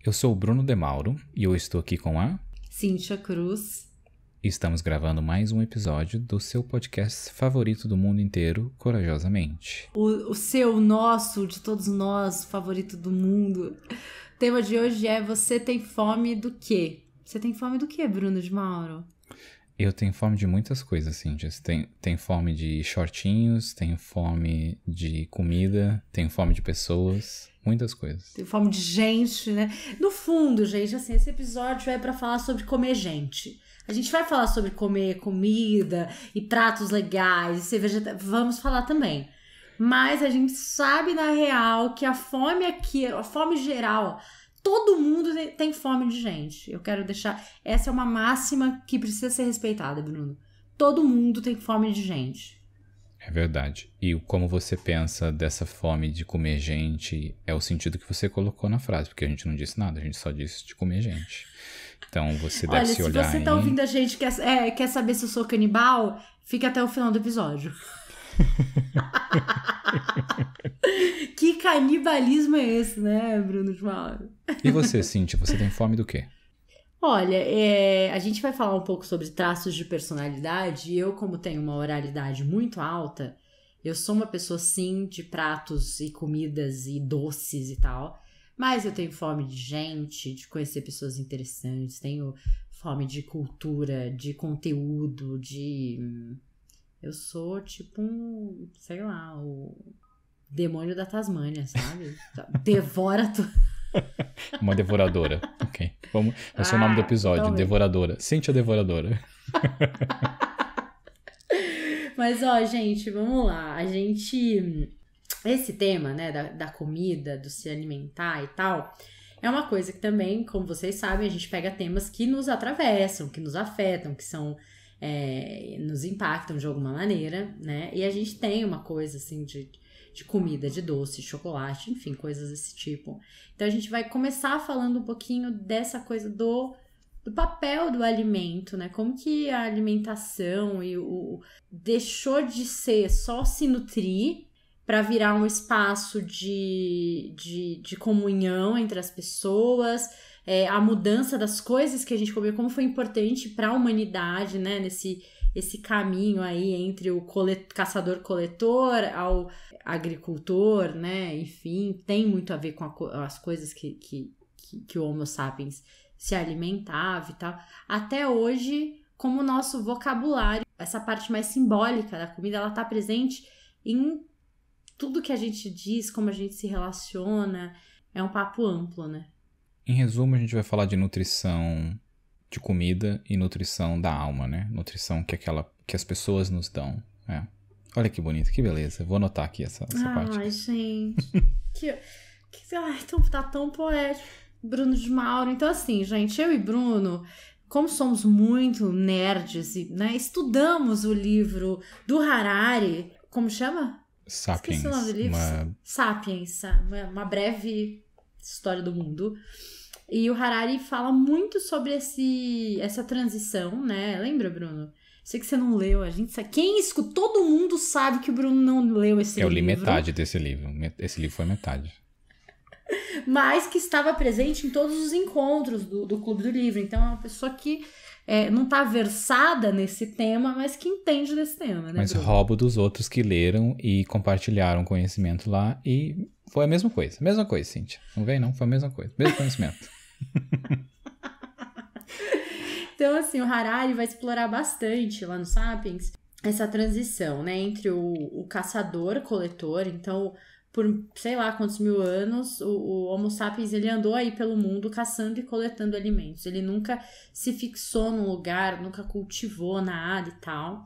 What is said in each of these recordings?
Eu sou o Bruno De Mauro e eu estou aqui com a Cíntia Cruz. Estamos gravando mais um episódio do seu podcast favorito do mundo inteiro, Corajosamente. O seu, nosso, de todos nós, favorito do mundo. O tema de hoje é: você tem fome do quê? Você tem fome do quê, Bruno de Mauro? Eu tenho fome de muitas coisas, Cíntia. Tenho fome de shortinhos, tenho fome de comida, tenho fome de pessoas, muitas coisas. Tenho fome de gente, né? No fundo, gente, assim, esse episódio é pra falar sobre comer gente. A gente vai falar sobre comer comida e pratos legais, e ser vegetariano. Vamos falar também. Mas a gente sabe, na real, que a fome aqui, a fome geral, todo mundo tem fome de gente. Eu quero deixar... Essa é uma máxima que precisa ser respeitada, Bruno. Todo mundo tem fome de gente. É verdade. E como você pensa dessa fome de comer gente é o sentido que você colocou na frase, porque a gente não disse nada, a gente só disse de comer gente. Então você deve se olhar se você tá ouvindo a gente e quer saber se eu sou canibal, fica até o final do episódio. Que canibalismo é esse, né, Bruno de Mauro? E você, Cíntia, você tem fome do quê? Olha, a gente vai falar um pouco sobre traços de personalidade. E eu, como tenho uma oralidade muito alta, eu sou uma pessoa, sim, de pratos e comidas e doces e tal. Mas eu tenho fome de gente, de conhecer pessoas interessantes. Tenho fome de cultura, de conteúdo, Eu sou tipo sei lá, o demônio da Tasmânia, sabe? Devora tudo. Uma devoradora. Ok. Vai ser o nome do episódio, totalmente. Devoradora. Cíntia Devoradora. Mas, ó, gente, vamos lá. Esse tema, né, da comida, do se alimentar e tal, é uma coisa que também, como vocês sabem, a gente pega temas que nos atravessam, que nos afetam, que nos impactam de alguma maneira, né? E a gente tem uma coisa, assim, de comida, de doce, chocolate, enfim, coisas desse tipo. Então, a gente vai começar falando um pouquinho dessa coisa do papel do alimento, né? Como que a alimentação deixou de ser só se nutrir para virar um espaço de comunhão entre as pessoas, a mudança das coisas que a gente comia, como foi importante para a humanidade, né? Esse caminho aí entre o caçador-coletor ao agricultor, né? Enfim, tem muito a ver com as coisas que o Homo sapiens se alimentava e tal. Até hoje, como o nosso vocabulário, essa parte mais simbólica da comida, ela tá presente em tudo que a gente diz, como a gente se relaciona. É um papo amplo, né? Em resumo, a gente vai falar de nutrição de comida e nutrição da alma, né? Nutrição que as pessoas nos dão. Olha que bonito, que beleza. Vou anotar aqui essa parte. Ai, gente. Tá tão poético. Bruno de Mauro. Então, assim, gente, eu e Bruno, como somos muito nerds, né, estudamos o livro do Harari. Como chama? Sapiens. Esqueci o nome do livro. Sapiens, uma breve história do mundo. E o Harari fala muito sobre essa transição, né? Lembra, Bruno? Sei que você não leu, a gente sabe. Quem escuta, todo mundo sabe que o Bruno não leu esse livro. Eu li metade desse livro. Esse livro foi metade. Mas que estava presente em todos os encontros do Clube do Livro. Então é uma pessoa que não está versada nesse tema, mas que entende desse tema, né, mas Bruno? roubo dos outros que leram e compartilharam conhecimento lá e foi a mesma coisa. Mesma coisa, Cíntia. Não vem não? Foi a mesma coisa. Mesmo conhecimento. Então, assim, o Harari vai explorar bastante lá no Sapiens essa transição, né, entre o caçador-coletor. Então, por sei lá quantos mil anos, o Homo sapiens ele andou aí pelo mundo caçando e coletando alimentos. Ele nunca se fixou num lugar, nunca cultivou nada e tal.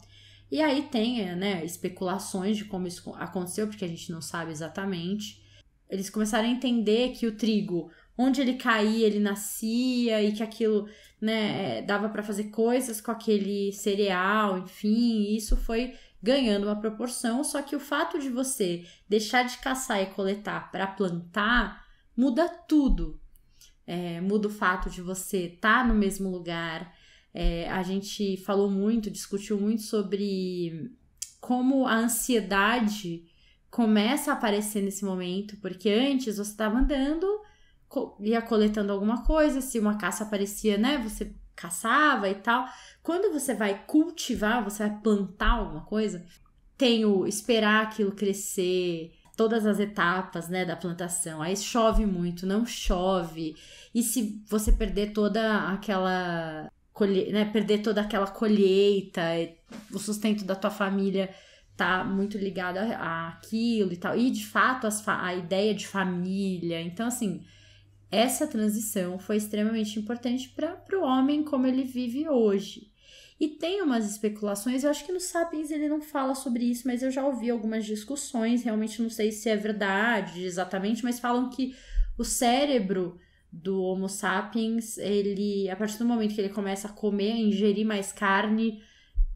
E aí tem, né, especulações de como isso aconteceu, porque a gente não sabe exatamente. Eles começaram a entender que o trigo, onde ele caía, ele nascia e que aquilo, né, dava para fazer coisas com aquele cereal, enfim, e isso foi ganhando uma proporção, só que o fato de você deixar de caçar e coletar para plantar muda tudo. Muda o fato de você estar no mesmo lugar. A gente falou muito, discutiu muito sobre como a ansiedade começa a aparecer nesse momento, porque antes você estava andando ia coletando alguma coisa, se uma caça aparecia, né, você caçava e tal. Quando você vai cultivar, você vai plantar alguma coisa, tem o esperar aquilo crescer, todas as etapas, né, da plantação. Aí chove muito, não chove. E se você perder toda aquela colheita, o sustento da tua família tá muito ligado àquilo e tal. E, de fato, a ideia de família. Então, assim, essa transição foi extremamente importante para o homem como ele vive hoje. E tem umas especulações, eu acho que no Sapiens ele não fala sobre isso, mas eu já ouvi algumas discussões, realmente não sei se é verdade exatamente, mas falam que o cérebro do Homo sapiens, ele, a partir do momento que ele começa a comer, a ingerir mais carne,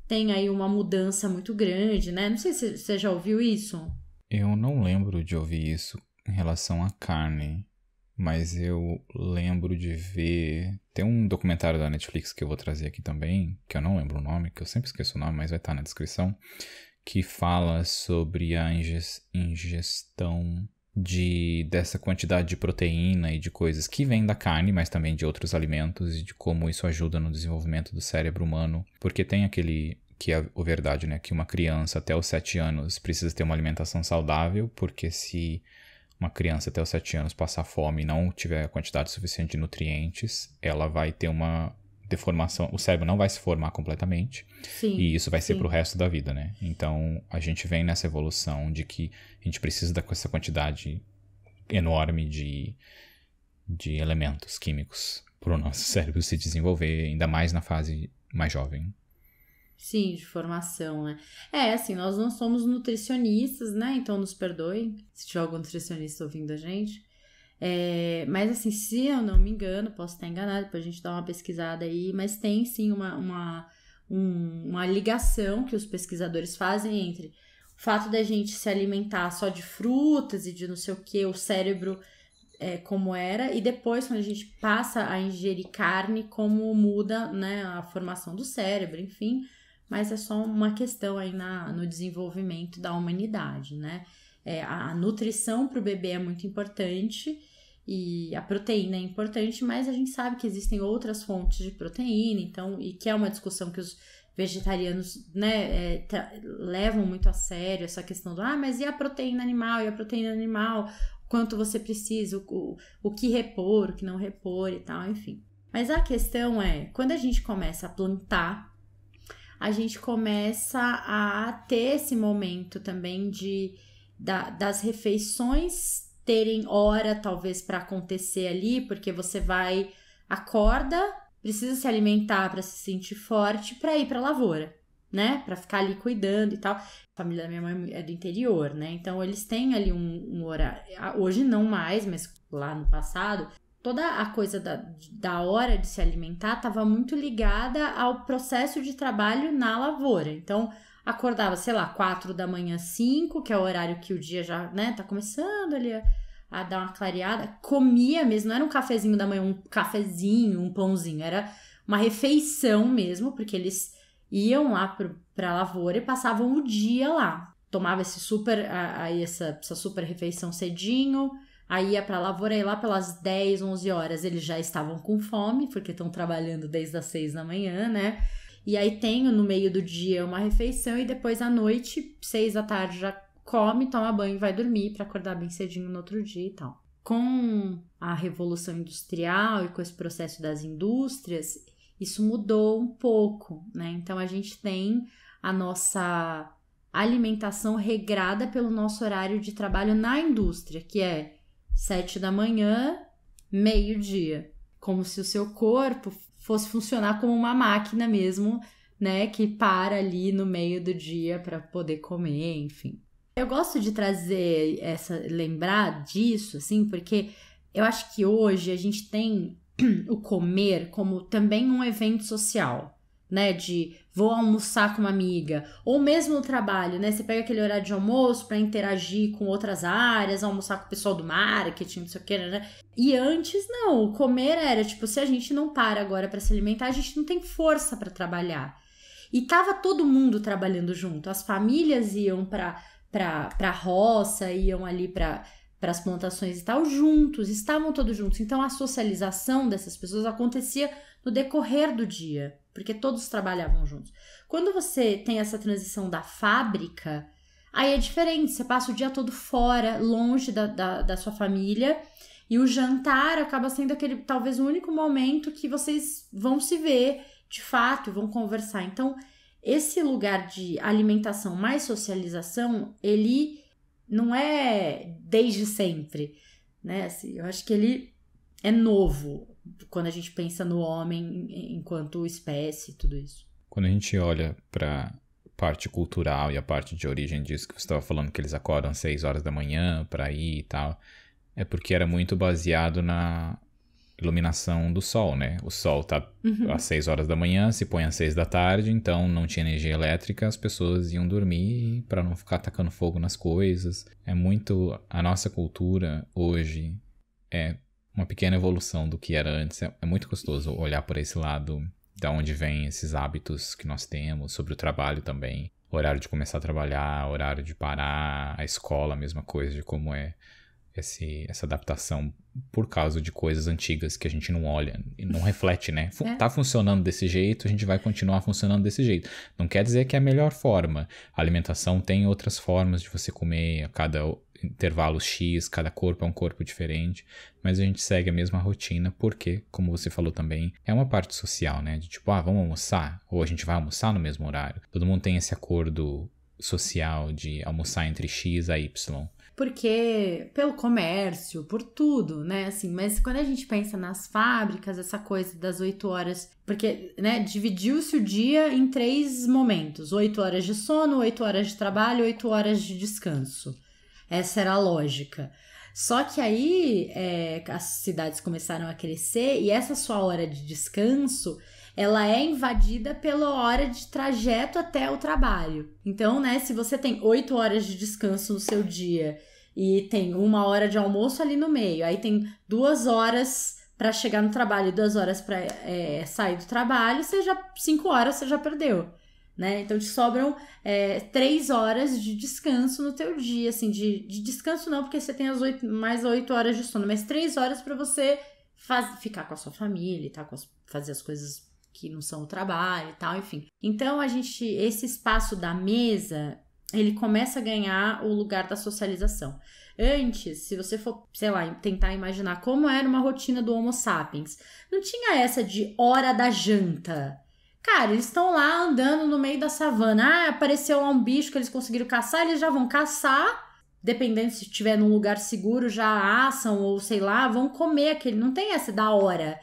tem aí uma mudança muito grande, né? Não sei se você já ouviu isso. Eu não lembro de ouvir isso em relação à carne, mas eu lembro de ver... Tem um documentário da Netflix que eu vou trazer aqui também, que eu não lembro o nome, que eu sempre esqueço o nome, mas vai estar na descrição, que fala sobre a ingestão dessa quantidade de proteína e de coisas que vem da carne, mas também de outros alimentos, e de como isso ajuda no desenvolvimento do cérebro humano. Porque tem aquele... que é a verdade, né? Que uma criança até os 7 anos precisa ter uma alimentação saudável, porque se uma criança até os 7 anos passar fome e não tiver a quantidade suficiente de nutrientes, ela vai ter uma deformação, o cérebro não vai se formar completamente, Sim, e isso vai ser sim. pro resto da vida, né? Então, a gente vem nessa evolução de que a gente precisa dessa quantidade enorme de elementos químicos pro nosso cérebro se desenvolver, ainda mais na fase mais jovem. Sim, de formação, né? Assim, nós não somos nutricionistas, né? Então nos perdoem se tiver algum nutricionista ouvindo a gente. Mas assim, se eu não me engano, posso estar enganada, depois a gente dá uma pesquisada aí, mas tem sim uma ligação que os pesquisadores fazem entre o fato da gente se alimentar só de frutas e de não sei o que, o cérebro como era, e depois quando a gente passa a ingerir carne, como muda, né, a formação do cérebro, enfim, mas é só uma questão aí no desenvolvimento da humanidade, né? A nutrição para o bebê é muito importante e a proteína é importante, mas a gente sabe que existem outras fontes de proteína, então, e que é uma discussão que os vegetarianos, né, levam muito a sério essa questão do mas e a proteína animal? E a proteína animal, quanto você precisa, o que repor, o que não repor e tal, enfim. Mas a questão quando a gente começa a plantar, a gente começa a ter esse momento também das refeições terem hora, talvez, para acontecer ali, porque você acorda, precisa se alimentar para se sentir forte, para ir para a lavoura, né? Para ficar ali cuidando e tal. A família da minha mãe é do interior, né? Então, eles têm ali um horário. Hoje não mais, mas lá no passado, toda a coisa da hora de se alimentar estava muito ligada ao processo de trabalho na lavoura. Então, acordava, sei lá, 4 da manhã, 5, que é o horário que o dia já, né, tá começando ali a dar uma clareada. Comia mesmo, não era um cafezinho da manhã, um cafezinho, um pãozinho, era uma refeição mesmo, porque eles iam lá pra lavoura e passavam o dia lá. Tomava essa super refeição cedinho, aí ia pra lavoura e lá pelas 10, 11 horas eles já estavam com fome, porque estão trabalhando desde as 6 da manhã, né? E aí tem no meio do dia uma refeição e depois à noite, 6 da tarde, já come, toma banho e vai dormir para acordar bem cedinho no outro dia e tal. Com a Revolução Industrial e com esse processo das indústrias, isso mudou um pouco, né? Então a gente tem a nossa alimentação regrada pelo nosso horário de trabalho na indústria, que é 7 da manhã, meio-dia. Como se o seu corpo fosse funcionar como uma máquina mesmo, né? Que para ali no meio do dia para poder comer, enfim. Eu gosto de lembrar disso, assim, porque eu acho que hoje a gente tem o comer como também um evento social, né? De vou almoçar com uma amiga, ou mesmo no trabalho, né? Você pega aquele horário de almoço para interagir com outras áreas, almoçar com o pessoal do marketing, não sei o que, né? E antes, não, o comer era tipo, se a gente não para agora para se alimentar, a gente não tem força para trabalhar. E tava todo mundo trabalhando junto, as famílias iam pra roça, iam ali pra para as plantações e tal, juntos, estavam todos juntos. Então a socialização dessas pessoas acontecia no decorrer do dia, porque todos trabalhavam juntos. Quando você tem essa transição da fábrica, aí é diferente, você passa o dia todo fora, longe da sua família, e o jantar acaba sendo aquele, talvez, o único momento que vocês vão se ver, de fato, vão conversar. Então, esse lugar de alimentação mais socialização, ele não é desde sempre, né? Assim, eu acho que ele é novo quando a gente pensa no homem enquanto espécie e tudo isso. Quando a gente olha para parte cultural e a parte de origem disso que você estava falando, que eles acordam às 6 horas da manhã para ir e tal, é porque era muito baseado na iluminação do sol, né? O sol tá às 6 horas da manhã, se põe às 6 da tarde, então não tinha energia elétrica, as pessoas iam dormir para não ficar tacando fogo nas coisas. É muito... A nossa cultura hoje é uma pequena evolução do que era antes. É muito gostoso olhar por esse lado, da onde vêm esses hábitos que nós temos, sobre o trabalho também. Horário de começar a trabalhar, horário de parar, a escola, a mesma coisa, de como é essa adaptação por causa de coisas antigas que a gente não olha e não reflete, né? Tá funcionando desse jeito, a gente vai continuar funcionando desse jeito. Não quer dizer que é a melhor forma. A alimentação tem outras formas de você comer, a cada intervalo X, cada corpo é um corpo diferente, mas a gente segue a mesma rotina porque, como você falou também, é uma parte social, né? De tipo, vamos almoçar? Ou a gente vai almoçar no mesmo horário? Todo mundo tem esse acordo social de almoçar entre X a Y. Porque, pelo comércio, por tudo, né, assim, mas quando a gente pensa nas fábricas, essa coisa das 8 horas, porque, né, dividiu-se o dia em 3 momentos, 8 horas de sono, 8 horas de trabalho, 8 horas de descanso. Essa era a lógica. Só que aí, as cidades começaram a crescer e essa sua hora de descanso, ela é invadida pela hora de trajeto até o trabalho. Então, né, se você tem 8 horas de descanso no seu dia e tem 1 hora de almoço ali no meio, aí tem 2 horas para chegar no trabalho e 2 horas para sair do trabalho, 5 horas você já perdeu, né? Então, te sobram 3 horas de descanso no teu dia, assim, de descanso não, porque você tem mais 8 horas de sono, mas 3 horas para você ficar com a sua família e tal, fazer as coisas que não são o trabalho e tal, enfim. Então, esse espaço da mesa, ele começa a ganhar o lugar da socialização. Antes, se você for, sei lá, tentar imaginar como era uma rotina do Homo sapiens, não tinha essa de hora da janta. Cara, eles estão lá andando no meio da savana. Apareceu lá um bicho que eles conseguiram caçar, eles já vão caçar. Dependendo se estiver num lugar seguro, já assam ou sei lá, vão comer aquele. Não tem essa da hora.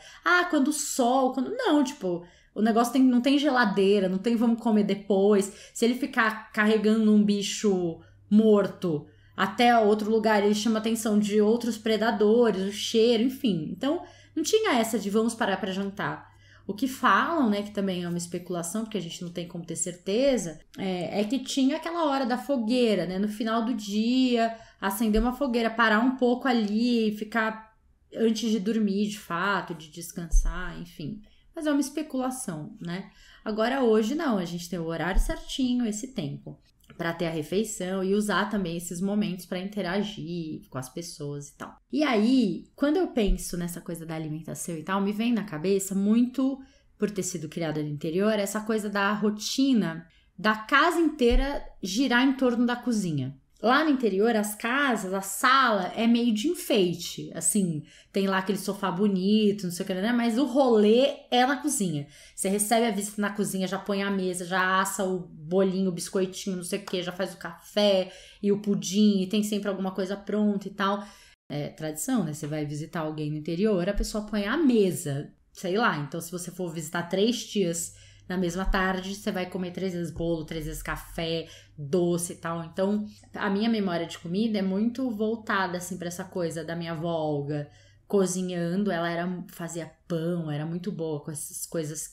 Quando o sol, Não, tipo, o negócio não tem geladeira, não tem vamos comer depois. Se ele ficar carregando um bicho morto até outro lugar, ele chama a atenção de outros predadores, o cheiro, enfim. Então, não tinha essa de vamos parar pra jantar. O que falam, né, que também é uma especulação, porque a gente não tem como ter certeza, é que tinha aquela hora da fogueira, né, no final do dia, acender uma fogueira, parar um pouco ali, ficar antes de dormir, de fato, de descansar, enfim. Mas é uma especulação, né? Agora, hoje, não, a gente tem o horário certinho, esse tempo, para ter a refeição e usar também esses momentos para interagir com as pessoas e tal. E aí, quando eu penso nessa coisa da alimentação e tal, me vem na cabeça muito, por ter sido criada no interior, essa coisa da rotina da casa inteira girar em torno da cozinha. Lá no interior, as casas, a sala é meio de enfeite, assim, tem lá aquele sofá bonito, não sei o que, né? Mas o rolê é na cozinha. Você recebe a visita na cozinha, já põe a mesa, já assa o bolinho, o biscoitinho, não sei o que, já faz o café e o pudim, e tem sempre alguma coisa pronta e tal. É tradição, né? Você vai visitar alguém no interior, a pessoa põe a mesa, sei lá. Então, se você for visitar 3 tias na mesma tarde, você vai comer 3 vezes bolo, 3 vezes café, doce e tal. Então, a minha memória de comida é muito voltada, assim, pra essa coisa da minha avó Olga cozinhando. Ela fazia pão, era muito boa com essas coisas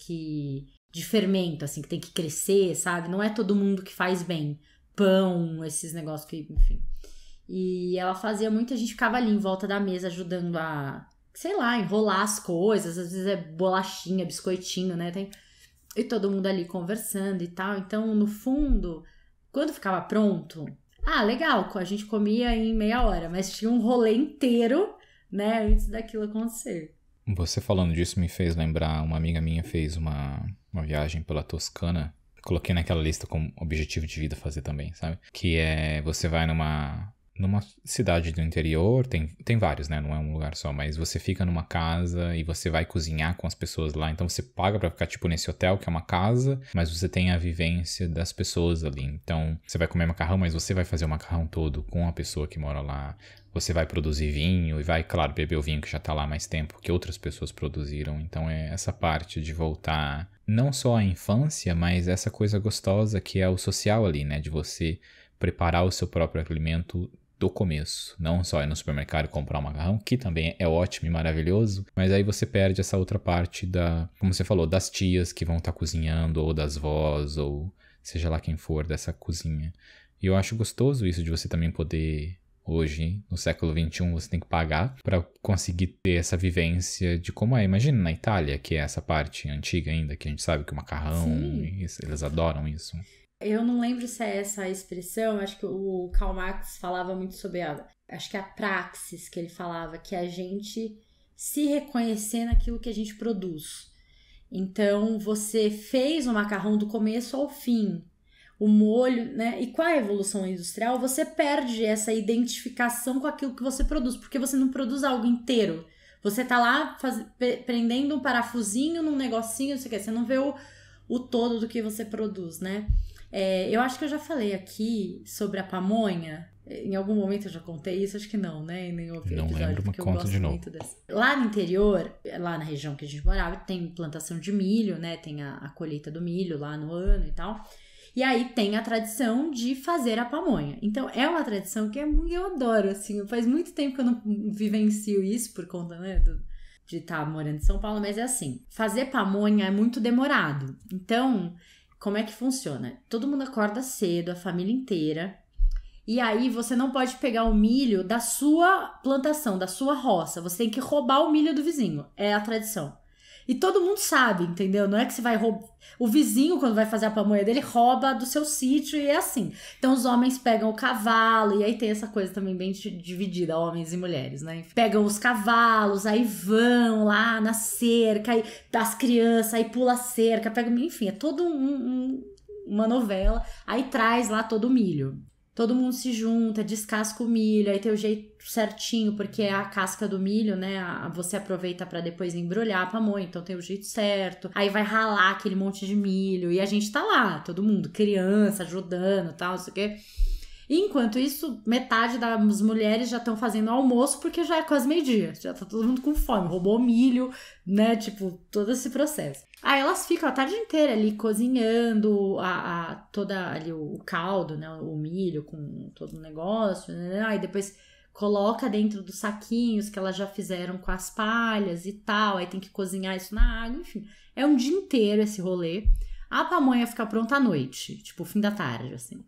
de fermento, assim, que tem que crescer, sabe? Não é todo mundo que faz bem pão, esses negócios que, enfim. E ela fazia muito, a gente ficava ali em volta da mesa ajudando a, sei lá, enrolar as coisas. Às vezes é bolachinha, biscoitinho, né? E todo mundo ali conversando e tal. Então, no fundo, quando ficava pronto, Ah, legal, a gente comia em meia hora, mas tinha um rolê inteiro, né, antes daquilo acontecer. Você falando disso me fez lembrar, uma amiga minha fez uma viagem pela Toscana. Coloquei naquela lista como objetivo de vida fazer também, sabe? Que é, você vai numa cidade do interior, tem vários, né? Não é um lugar só, mas você fica numa casa e você vai cozinhar com as pessoas lá. Então você paga pra ficar tipo nesse hotel, que é uma casa, mas você tem a vivência das pessoas ali. Então você vai comer macarrão, mas você vai fazer o macarrão todo com a pessoa que mora lá. Você vai produzir vinho e vai, claro, beber o vinho que já tá lá há mais tempo que outras pessoas produziram. Então é essa parte de voltar não só à infância, mas essa coisa gostosa que é o social ali, né? De você preparar o seu próprio alimento do começo. Não só ir no supermercado comprar um macarrão, que também é ótimo e maravilhoso, mas aí você perde essa outra parte como você falou, das tias que vão estar cozinhando, ou das vós, ou seja lá quem for dessa cozinha. E eu acho gostoso isso de você também poder... Hoje, no século XXI, você tem que pagar para conseguir ter essa vivência de como é. Imagina na Itália, que é essa parte antiga ainda, que a gente sabe que o macarrão, eles adoram isso. Eu não lembro se é essa a expressão, acho que o Karl Marx falava muito sobre acho que é a praxis que ele falava, que é a gente se reconhecer naquilo que a gente produz. Então, você fez o macarrão do começo ao fim. O molho, né? E com a evolução industrial, você perde essa identificação com aquilo que você produz, porque você não produz algo inteiro. Você tá lá prendendo um parafusinho num negocinho, não sei o que, você não vê o todo do que você produz, né? Eu acho que eu já falei aqui sobre a pamonha. Em algum momento eu já contei isso, acho que não, né? Em nenhum outro episódio, não lembro, mas conta de novo. Lá no interior, lá na região que a gente morava, tem plantação de milho, né? Tem a colheita do milho lá no ano e tal. E aí tem a tradição de fazer a pamonha. Então, é uma tradição que eu adoro, assim. Faz muito tempo que eu não vivencio isso por conta, né, de estar morando em São Paulo. Mas é assim, fazer pamonha é muito demorado. Então, como é que funciona? Todo mundo acorda cedo, a família inteira. E aí, você não pode pegar o milho da sua plantação, da sua roça. Você tem que roubar o milho do vizinho. É a tradição. E todo mundo sabe, entendeu? Não é que você vai roubar... O vizinho, quando vai fazer a pamonha dele, rouba do seu sítio e é assim. Então, os homens pegam o cavalo, e aí tem essa coisa também bem dividida, homens e mulheres, né? Pegam os cavalos, aí vão lá na cerca, aí das crianças, aí pula a cerca, pega... Enfim, é toda uma novela. Aí traz lá todo o milho. Todo mundo se junta, descasca o milho, aí tem o jeito certinho, porque é a casca do milho, né? Você aproveita pra depois embrulhar a pamonha, então tem o jeito certo. Aí vai ralar aquele monte de milho, e a gente tá lá, todo mundo, criança, ajudando e tal, não sei o quê. E enquanto isso, metade das mulheres já estão fazendo almoço, porque já é quase meio-dia, já tá todo mundo com fome, roubou milho, né? Tipo, todo esse processo. Aí elas ficam a tarde inteira ali cozinhando toda ali o caldo, né? O milho com todo o negócio, né? Aí depois coloca dentro dos saquinhos que elas já fizeram com as palhas e tal. Aí tem que cozinhar isso na água, enfim. É um dia inteiro esse rolê. A pamonha fica pronta à noite, tipo, fim da tarde, assim.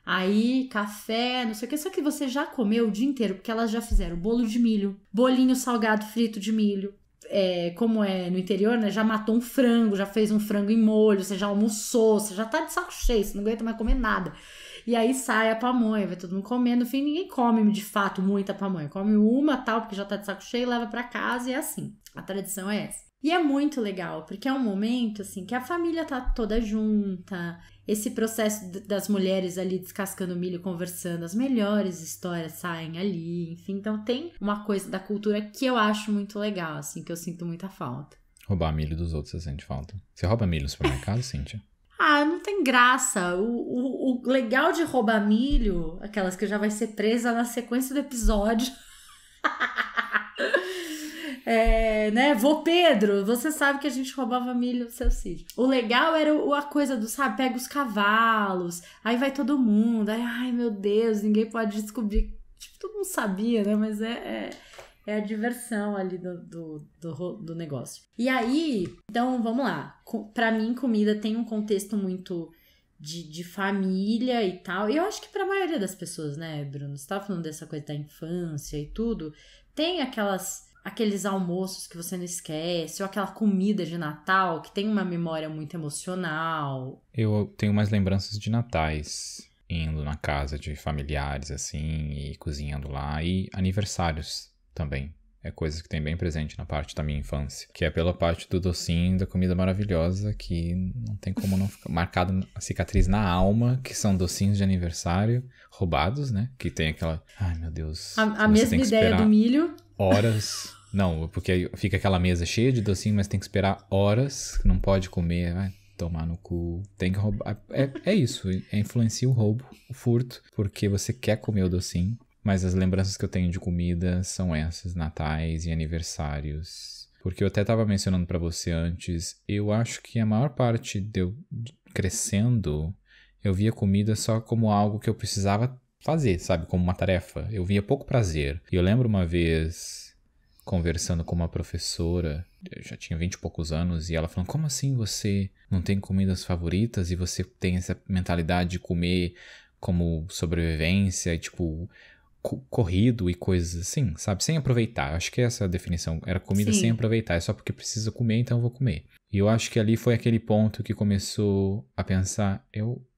Aí, café, não sei o que, só que você já comeu o dia inteiro, porque elas já fizeram bolo de milho, bolinho salgado frito de milho. Como é no interior, né? Já matou um frango, já fez um frango em molho, você já almoçou, você já tá de saco cheio, você não aguenta mais comer nada. E aí sai a pamonha, vai todo mundo comendo. No fim, ninguém come de fato muita pamonha. Come uma tal, porque já tá de saco cheio, leva pra casa e é assim. A tradição é essa. E é muito legal, porque é um momento, assim, que a família tá toda junta. Esse processo das mulheres ali descascando milho, conversando, as melhores histórias saem ali, enfim. Então tem uma coisa da cultura que eu acho muito legal, assim, que eu sinto muita falta. Roubar milho dos outros você sente falta. Você rouba milho no supermercado, Cíntia? Ah, não tem graça. O legal de roubar milho, aquelas que já vai ser presa na sequência do episódio... né? Vô Pedro, você sabe que a gente roubava milho no seu sítio. O legal era a coisa do, sabe, pega os cavalos, aí vai todo mundo, aí, ai meu Deus, ninguém pode descobrir. Tipo, todo mundo sabia, né? Mas é a diversão ali do negócio. E aí, então, vamos lá. Pra mim, comida tem um contexto muito de família e tal. E eu acho que pra maioria das pessoas, né, Bruno? Você tava falando dessa coisa da infância e tudo. Tem aqueles almoços que você não esquece, ou aquela comida de Natal que tem uma memória muito emocional. Eu tenho mais lembranças de natais. indo na casa de familiares, assim, e cozinhando lá. E aniversários também. É coisa que tem bem presente na parte da minha infância. Que é pela parte do docinho, da comida maravilhosa, que não tem como não ficar marcado a cicatriz na alma, que são docinhos de aniversário roubados, né? Que tem aquela... Ai, meu Deus. A mesma ideia do milho. Horas... Não, porque fica aquela mesa cheia de docinho, mas tem que esperar horas, não pode comer, vai tomar no cu, tem que roubar. É isso, influencia o roubo, o furto, porque você quer comer o docinho, mas as lembranças que eu tenho de comida são essas, natais e aniversários. Porque eu até tava mencionando pra você antes, eu acho que a maior parte de eu crescendo, eu via comida só como algo que eu precisava fazer, sabe, como uma tarefa. Eu via pouco prazer. E eu lembro uma vez... conversando com uma professora, eu já tinha 20 e poucos anos, e ela falando, como assim você não tem comidas favoritas e você tem essa mentalidade de comer como sobrevivência e tipo, corrido e coisas assim, sabe? Sem aproveitar. Acho que essa é a definição. Era comida sem aproveitar. É só porque precisa comer, então eu vou comer. E eu acho que ali foi aquele ponto que começou a pensar,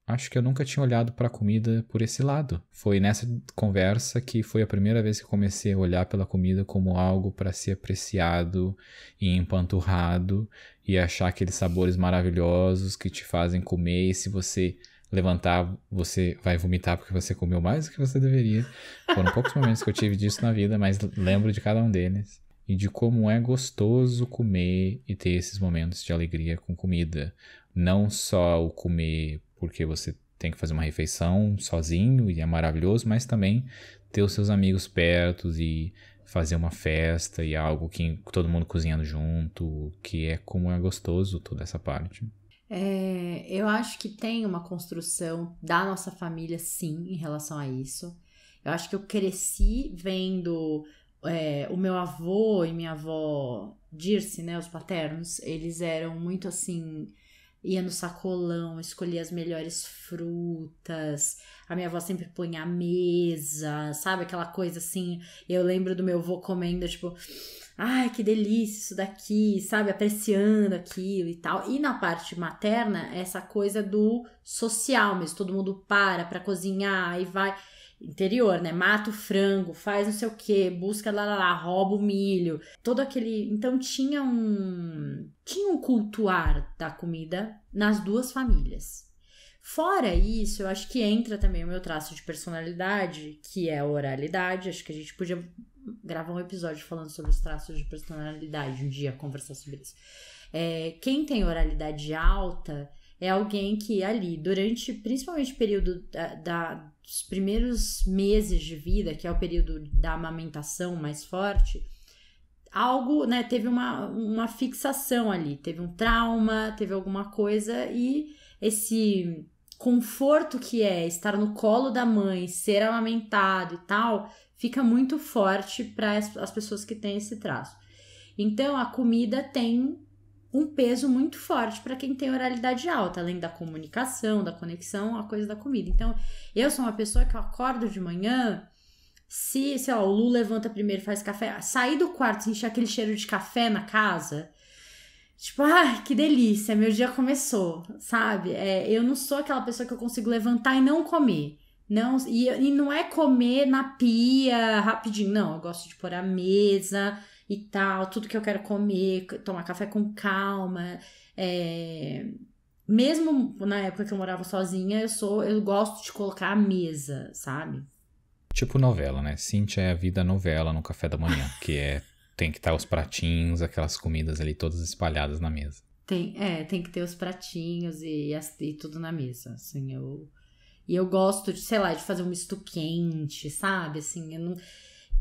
acho que eu nunca tinha olhado para a comida por esse lado. Foi nessa conversa que foi a primeira vez que eu comecei a olhar pela comida como algo para ser apreciado e empanturrado e achar aqueles sabores maravilhosos que te fazem comer, e se você levantar, você vai vomitar porque você comeu mais do que você deveria. Foram poucos momentos que eu tive disso na vida, mas lembro de cada um deles. E de como é gostoso comer e ter esses momentos de alegria com comida. Não só o comer porque você tem que fazer uma refeição sozinho e é maravilhoso, mas também ter os seus amigos perto e fazer uma festa e algo que todo mundo cozinhando junto, que é como é gostoso toda essa parte. Eu acho que tem uma construção da nossa família, sim, em relação a isso. Eu acho que eu cresci vendo o meu avô e minha avó Dirce, né, os paternos, eles eram muito assim... ia no sacolão, escolhia as melhores frutas. A minha avó sempre punha a mesa, sabe? Aquela coisa assim. Eu lembro do meu avô comendo, tipo... ai, que delícia isso daqui, sabe? Apreciando aquilo e tal. E na parte materna, essa coisa do social mesmo. Todo mundo para cozinhar e vai... interior, né? Mata o frango, faz não sei o que, busca lá, rouba o milho, todo aquele... Então tinha um cultuar da comida nas duas famílias. Fora isso, eu acho que entra também o meu traço de personalidade, que é a oralidade. Acho que a gente podia gravar um episódio falando sobre os traços de personalidade um dia, conversar sobre isso. Quem tem oralidade alta é alguém que ali, durante principalmente o período dos primeiros meses de vida, que é o período da amamentação mais forte, algo, né, teve uma fixação ali, teve um trauma, teve alguma coisa, e esse conforto que é estar no colo da mãe, ser amamentado e tal, fica muito forte para as pessoas que têm esse traço. Então, a comida tem um peso muito forte para quem tem oralidade alta, além da comunicação, da conexão, a coisa da comida. Então, eu sou uma pessoa que eu acordo de manhã, sei lá, o Lu levanta primeiro, faz café, sair do quarto, sentir aquele cheiro de café na casa, tipo, ai, que delícia, meu dia começou, sabe? Eu não sou aquela pessoa que eu consigo levantar e não comer. Não, e não é comer na pia rapidinho, não, eu gosto de pôr a mesa e tal, tudo que eu quero comer, tomar café com calma. Mesmo na época que eu morava sozinha, eu gosto de colocar a mesa, sabe? Tipo novela, né? Cíntia é a vida novela no café da manhã, que tem que estar os pratinhos, aquelas comidas ali todas espalhadas na mesa. Tem que ter os pratinhos e tudo na mesa, assim, E eu gosto de, sei lá, de fazer um misto quente, sabe? Assim, eu não...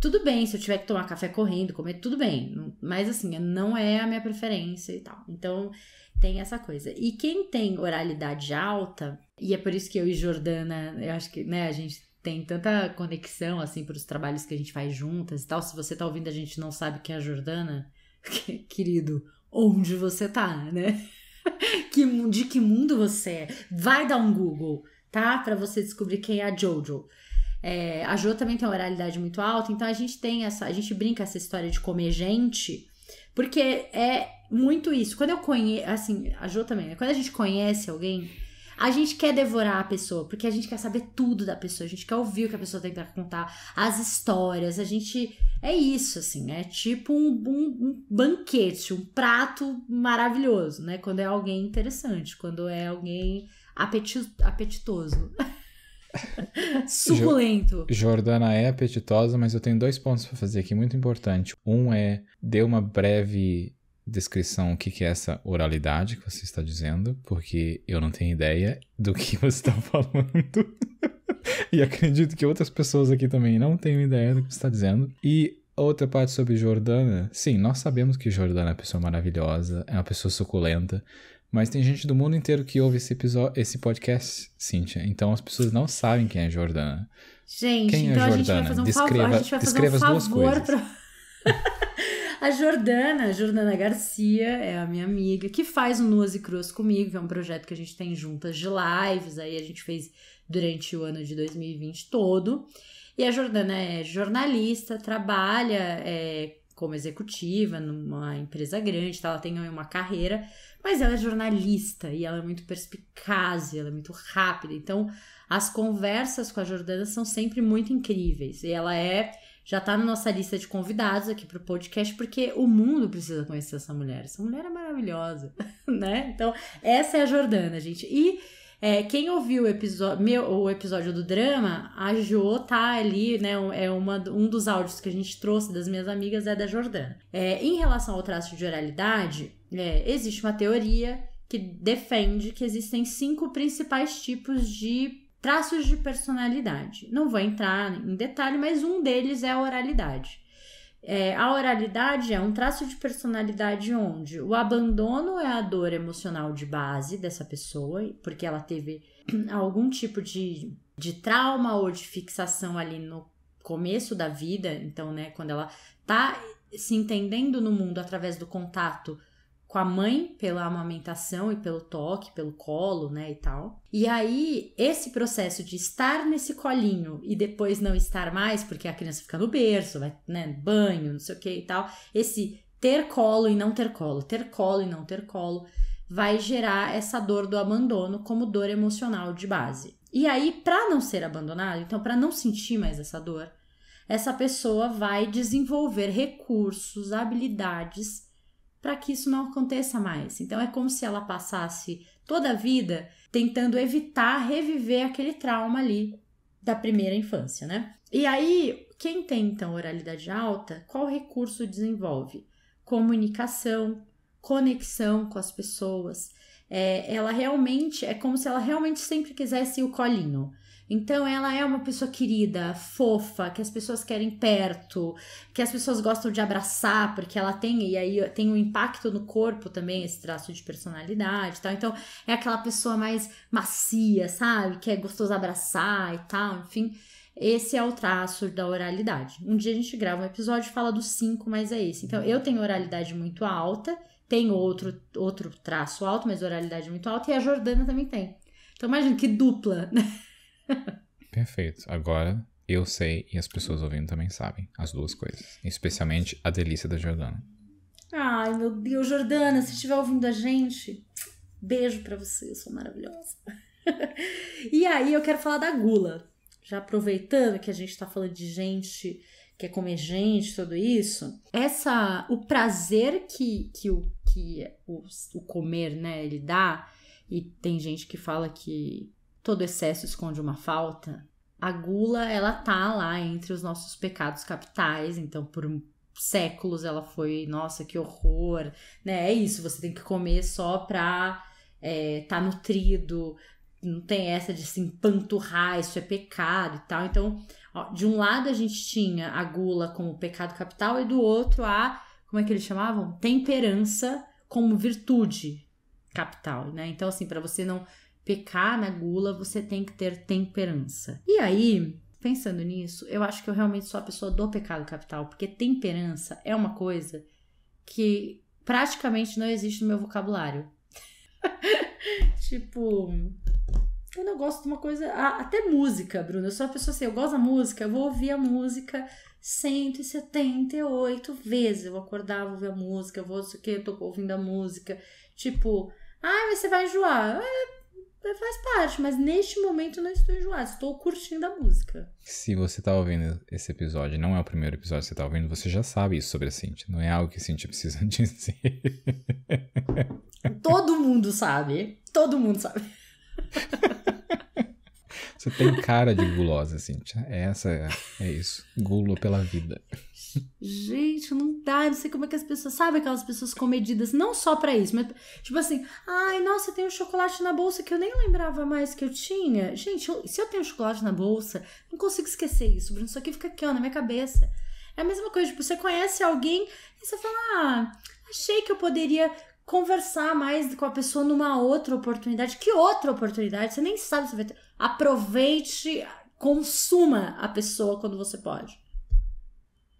Tudo bem se eu tiver que tomar café correndo, comer, tudo bem. Mas, assim, não é a minha preferência e tal. Então, tem essa coisa. E quem tem oralidade alta, e é por isso que eu e Jordana, eu acho que, né, a gente tem tanta conexão, assim, para os trabalhos que a gente faz juntas e tal. Se você tá ouvindo a gente e não sabe quem é a Jordana, querido, onde você tá, né? De que mundo você é? Vai dar um Google, tá? Pra você descobrir quem é a Jojo. A Jo também tem uma oralidade muito alta, então a gente brinca essa história de comer gente, porque é muito isso. Quando eu conheço, assim, a Jo também, né? Quando a gente conhece alguém, A gente quer devorar a pessoa, porque a gente quer saber tudo da pessoa, a gente quer ouvir o que a pessoa tem pra contar, as histórias, a gente... É isso, assim, é tipo um banquete, um prato maravilhoso, né? Quando é alguém interessante, quando é alguém apetitoso. Suculento. Jordana é apetitosa, mas eu tenho 2 pontos pra fazer aqui, muito importante. Um é, dê uma breve descrição o que é essa oralidade que você está dizendo, porque eu não tenho ideia do que você está falando. E acredito que outras pessoas aqui também não tenham ideia do que você está dizendo. E outra parte sobre Jordana, sim, nós sabemos que Jordana é uma pessoa maravilhosa, é uma pessoa suculenta, mas tem gente do mundo inteiro que ouve esse podcast, Cíntia. Então as pessoas não sabem quem é Jordana. Gente, quem então é a gente vai fazer um favor. A gente vai fazer um favor pra... A Jordana Garcia é a minha amiga, que faz o Nuas e Cruas comigo, que é um projeto que a gente tem juntas de lives, aí a gente fez durante o ano de 2020 todo. E a Jordana é jornalista, trabalha como executiva numa empresa grande, tá? Ela tem uma carreira, mas ela é jornalista e ela é muito perspicaz, ela é muito rápida. Então, as conversas com a Jordana são sempre muito incríveis. E ela já tá na nossa lista de convidados aqui pro podcast, porque o mundo precisa conhecer essa mulher. Essa mulher é maravilhosa, né? Então, essa é a Jordana, gente. E quem ouviu o episódio do drama, a Jo tá ali, né? Um dos áudios que a gente trouxe das minhas amigas é da Jordana. Em relação ao traço de oralidade, existe uma teoria que defende que existem 5 principais tipos de traços de personalidade. Não vou entrar em detalhe, mas um deles é a oralidade. A oralidade é um traço de personalidade onde o abandono é a dor emocional de base dessa pessoa, porque ela teve algum tipo de trauma ou de fixação ali no começo da vida. Então, né, quando ela tá se entendendo no mundo através do contato com a mãe, pela amamentação e pelo toque, pelo colo, né, e tal. E aí, esse processo de estar nesse colinho e depois não estar mais, porque a criança fica no berço, vai, né, banho, não sei o que e tal, esse ter colo e não ter colo, ter colo e não ter colo, vai gerar essa dor do abandono como dor emocional de base. E aí, para não ser abandonado, então para não sentir mais essa dor, essa pessoa vai desenvolver recursos, habilidades para que isso não aconteça mais. Então, é como se ela passasse toda a vida tentando evitar reviver aquele trauma ali da primeira infância, né? E aí, quem tem, então, oralidade alta, qual recurso desenvolve? Comunicação, conexão com as pessoas. Ela realmente, é como se ela realmente sempre quisesse o colinho. Então, ela é uma pessoa querida, fofa, que as pessoas querem perto, que as pessoas gostam de abraçar, porque ela tem, e aí tem um impacto no corpo também, esse traço de personalidade e tal. Então, é aquela pessoa mais macia, sabe? Que é gostoso abraçar e tal, enfim. Esse é o traço da oralidade. Um dia a gente grava um episódio e fala dos 5, mas é esse. Então, eu tenho oralidade muito alta, tenho outro traço alto, mas oralidade muito alta, e a Jordana também tem. Então, imagina que dupla, né? Perfeito. Agora eu sei e as pessoas ouvindo também sabem as duas coisas. Especialmente a delícia da Jordana. Ai, meu Deus, Jordana, se estiver ouvindo a gente, beijo pra você, eu sou maravilhosa. E aí eu quero falar da gula. Já aproveitando que a gente tá falando de gente que quer comer gente, tudo isso. O prazer que o comer, né, ele dá, e tem gente que fala que todo excesso esconde uma falta. A gula, ela tá lá entre os nossos pecados capitais, então por séculos ela foi, nossa, que horror, né? É isso, você tem que comer só pra tá nutrido, não tem essa de se empanturrar, isso é pecado e tal. Então, ó, de um lado a gente tinha a gula como pecado capital e do outro como é que eles chamavam? Temperança como virtude capital, né? Então, assim, pra você não pecar na gula, você tem que ter temperança. E aí, pensando nisso, eu acho que eu realmente sou a pessoa do pecado capital, porque temperança é uma coisa que praticamente não existe no meu vocabulário. Tipo, eu não gosto de uma coisa... até música, Bruna. Eu sou a pessoa assim, eu gosto da música, eu vou ouvir a música 178 vezes. Eu vou acordar, vou ouvir a música, eu vou, não sei o que, eu tô ouvindo a música. Tipo, mas você vai enjoar. faz parte, mas neste momento eu não estou enjoada, estou curtindo a música. Se você tá ouvindo esse episódio, não é o primeiro episódio que você tá ouvindo, você já sabe isso sobre a Cíntia. Não é algo que a Cíntia precisa dizer. Todo mundo sabe. Todo mundo sabe. Você tem cara de gulosa, Cíntia. É isso. Gula pela vida. Gente, não dá, não sei como é que as pessoas... Sabe aquelas pessoas comedidas, não só pra isso, mas tipo assim, ai, nossa, tem um chocolate na bolsa que eu nem lembrava mais que eu tinha. Gente, se eu tenho chocolate na bolsa, não consigo esquecer isso, Bruno, isso aqui fica aqui, ó, na minha cabeça. É a mesma coisa, tipo, você conhece alguém e você fala, achei que eu poderia conversar mais com a pessoa numa outra oportunidade. Que outra oportunidade? Você nem sabe se vai ter. Aproveite, consuma a pessoa quando você pode.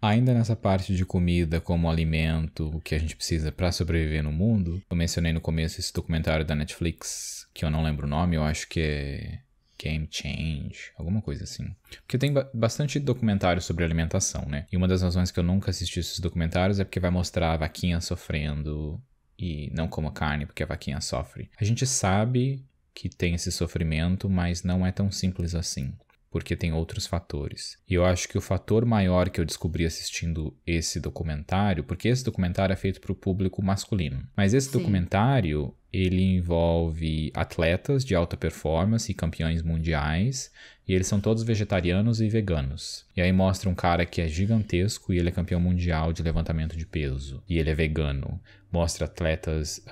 Ainda nessa parte de comida como alimento, o que a gente precisa para sobreviver no mundo, eu mencionei no começo esse documentário da Netflix, que eu não lembro o nome, eu acho que é Game Change, alguma coisa assim. Porque tem bastante documentário sobre alimentação, né? E uma das razões que eu nunca assisti esses documentários é porque vai mostrar a vaquinha sofrendo e não coma carne porque a vaquinha sofre. A gente sabe que tem esse sofrimento, mas não é tão simples assim. Porque tem outros fatores. E eu acho que o fator maior que eu descobri assistindo esse documentário, porque esse documentário é feito para o público masculino, mas esse documentário, ele envolve atletas de alta performance e campeões mundiais, e eles são todos vegetarianos e veganos. E aí mostra um cara que é gigantesco e ele é campeão mundial de levantamento de peso, e ele é vegano. Mostra atletas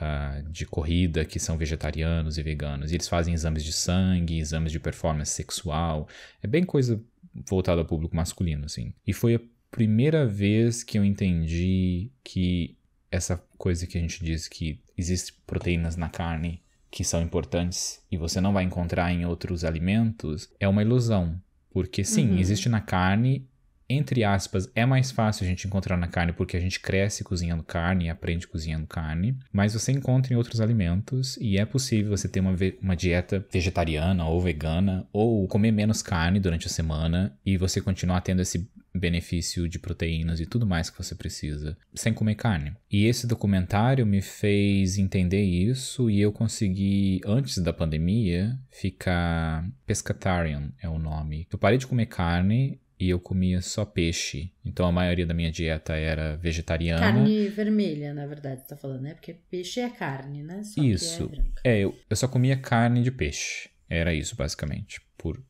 de corrida que são vegetarianos e veganos. E eles fazem exames de sangue, exames de performance sexual. É bem coisa voltada ao público masculino, assim. E foi a primeira vez que eu entendi que essa coisa que a gente diz que existem proteínas na carne que são importantes e você não vai encontrar em outros alimentos, é uma ilusão. Porque sim, existe na carne... Entre aspas, é mais fácil a gente encontrar na carne porque a gente cresce cozinhando carne e aprende cozinhando carne, mas você encontra em outros alimentos e é possível você ter uma dieta vegetariana ou vegana ou comer menos carne durante a semana e você continuar tendo esse benefício de proteínas e tudo mais que você precisa sem comer carne. E esse documentário me fez entender isso e eu consegui, antes da pandemia, ficar pescatarian, é o nome. Eu parei de comer carne e eu comia só peixe. Então a maioria da minha dieta era vegetariana. Carne vermelha, na verdade, você tá falando, né? Porque peixe é carne, né? Só isso. Que é branca. Eu só comia carne de peixe. Era isso, basicamente.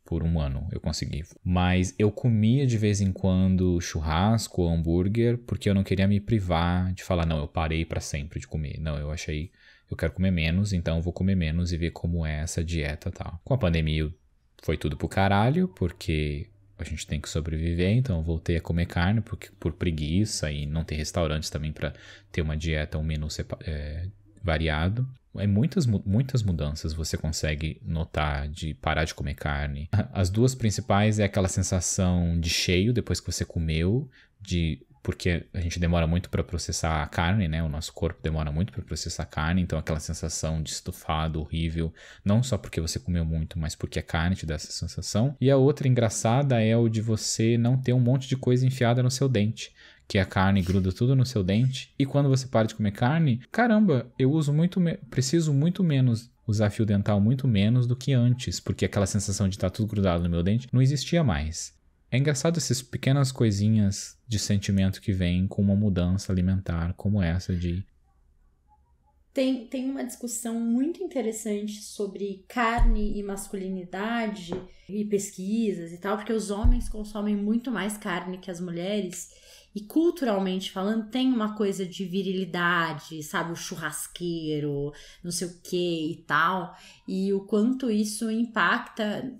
Por um ano eu consegui. Mas eu comia de vez em quando churrasco ou hambúrguer, porque eu não queria me privar de falar, não, eu parei pra sempre de comer. Não, eu achei, eu quero comer menos, então eu vou comer menos e ver como é essa dieta e tal. Com a pandemia foi tudo pro caralho, porque... a gente tem que sobreviver, então eu voltei a comer carne por preguiça e não ter restaurantes também para ter uma dieta, um menu variado. Muitas mudanças você consegue notar de parar de comer carne. As duas principais é aquela sensação de cheio depois que você comeu, porque a gente demora muito para processar a carne, né? O nosso corpo demora muito para processar a carne, então aquela sensação de estufado horrível, não só porque você comeu muito, mas porque a carne te dá essa sensação. E a outra engraçada é o de você não ter um monte de coisa enfiada no seu dente, que a carne gruda tudo no seu dente. E quando você para de comer carne, caramba, eu preciso muito menos usar fio dental, muito menos do que antes, porque aquela sensação de estar tudo grudado no meu dente não existia mais. É engraçado essas pequenas coisinhas de sentimento que vêm com uma mudança alimentar como essa de... Tem uma discussão muito interessante sobre carne e masculinidade e pesquisas e tal, porque os homens consomem muito mais carne que as mulheres e culturalmente falando tem uma coisa de virilidade, sabe, o churrasqueiro, não sei o que e tal, e o quanto isso impacta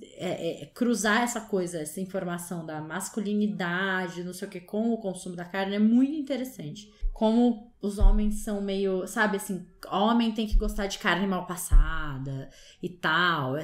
cruzar essa coisa, essa informação da masculinidade, não sei o que, com o consumo da carne é muito interessante. Como os homens são meio, sabe, assim, homem tem que gostar de carne mal passada e tal.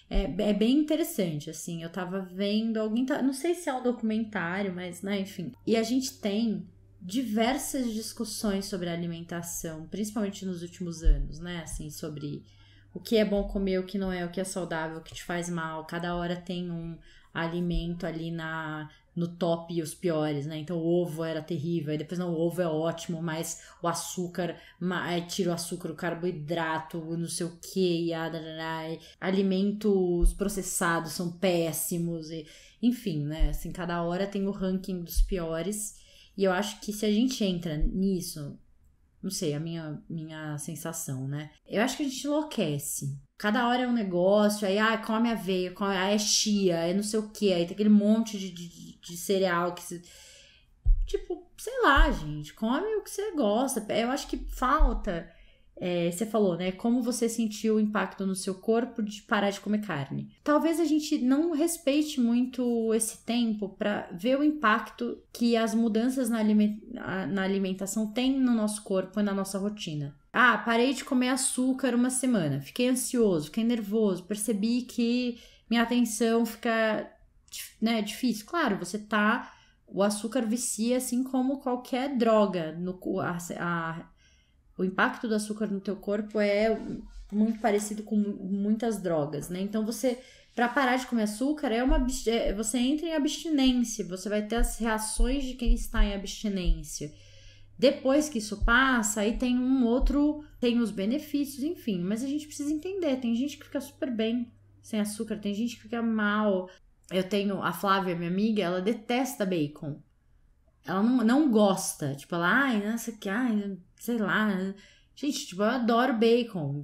É bem interessante, assim. Eu tava vendo não sei se é um documentário, mas, né, enfim. E a gente tem diversas discussões sobre alimentação, principalmente nos últimos anos, né, assim, sobre o que é bom comer, o que não é, o que é saudável, o que te faz mal. Cada hora tem um alimento ali no top e os piores, né? Então o ovo era terrível, aí depois não, o ovo é ótimo, mas o açúcar, tira o açúcar, o carboidrato, não sei o que, alimentos processados são péssimos, enfim, né? Assim, cada hora tem o ranking dos piores, e eu acho que se a gente entra nisso, não sei, a minha sensação, né? Eu acho que a gente enlouquece. Cada hora é um negócio, aí come aveia, é chia, é não sei o que, aí tem aquele monte de cereal que você... Tipo, sei lá, gente, come o que você gosta. Eu acho que falta, você falou, né, como você sentiu o impacto no seu corpo de parar de comer carne. Talvez a gente não respeite muito esse tempo para ver o impacto que as mudanças na alimentação têm no nosso corpo e na nossa rotina. Parei de comer açúcar uma semana, fiquei ansioso, fiquei nervoso, percebi que minha atenção fica, né, difícil. Claro, o açúcar vicia assim como qualquer droga. O impacto do açúcar no teu corpo é muito parecido com muitas drogas, né? Então para parar de comer açúcar, você entra em abstinência, você vai ter as reações de quem está em abstinência. Depois que isso passa, aí tem tem os benefícios, enfim. Mas a gente precisa entender, tem gente que fica super bem sem açúcar, tem gente que fica mal. Eu tenho a Flávia, minha amiga, ela detesta bacon. Ela não gosta, tipo, ela, nossa, sei lá. Gente, tipo, eu adoro bacon,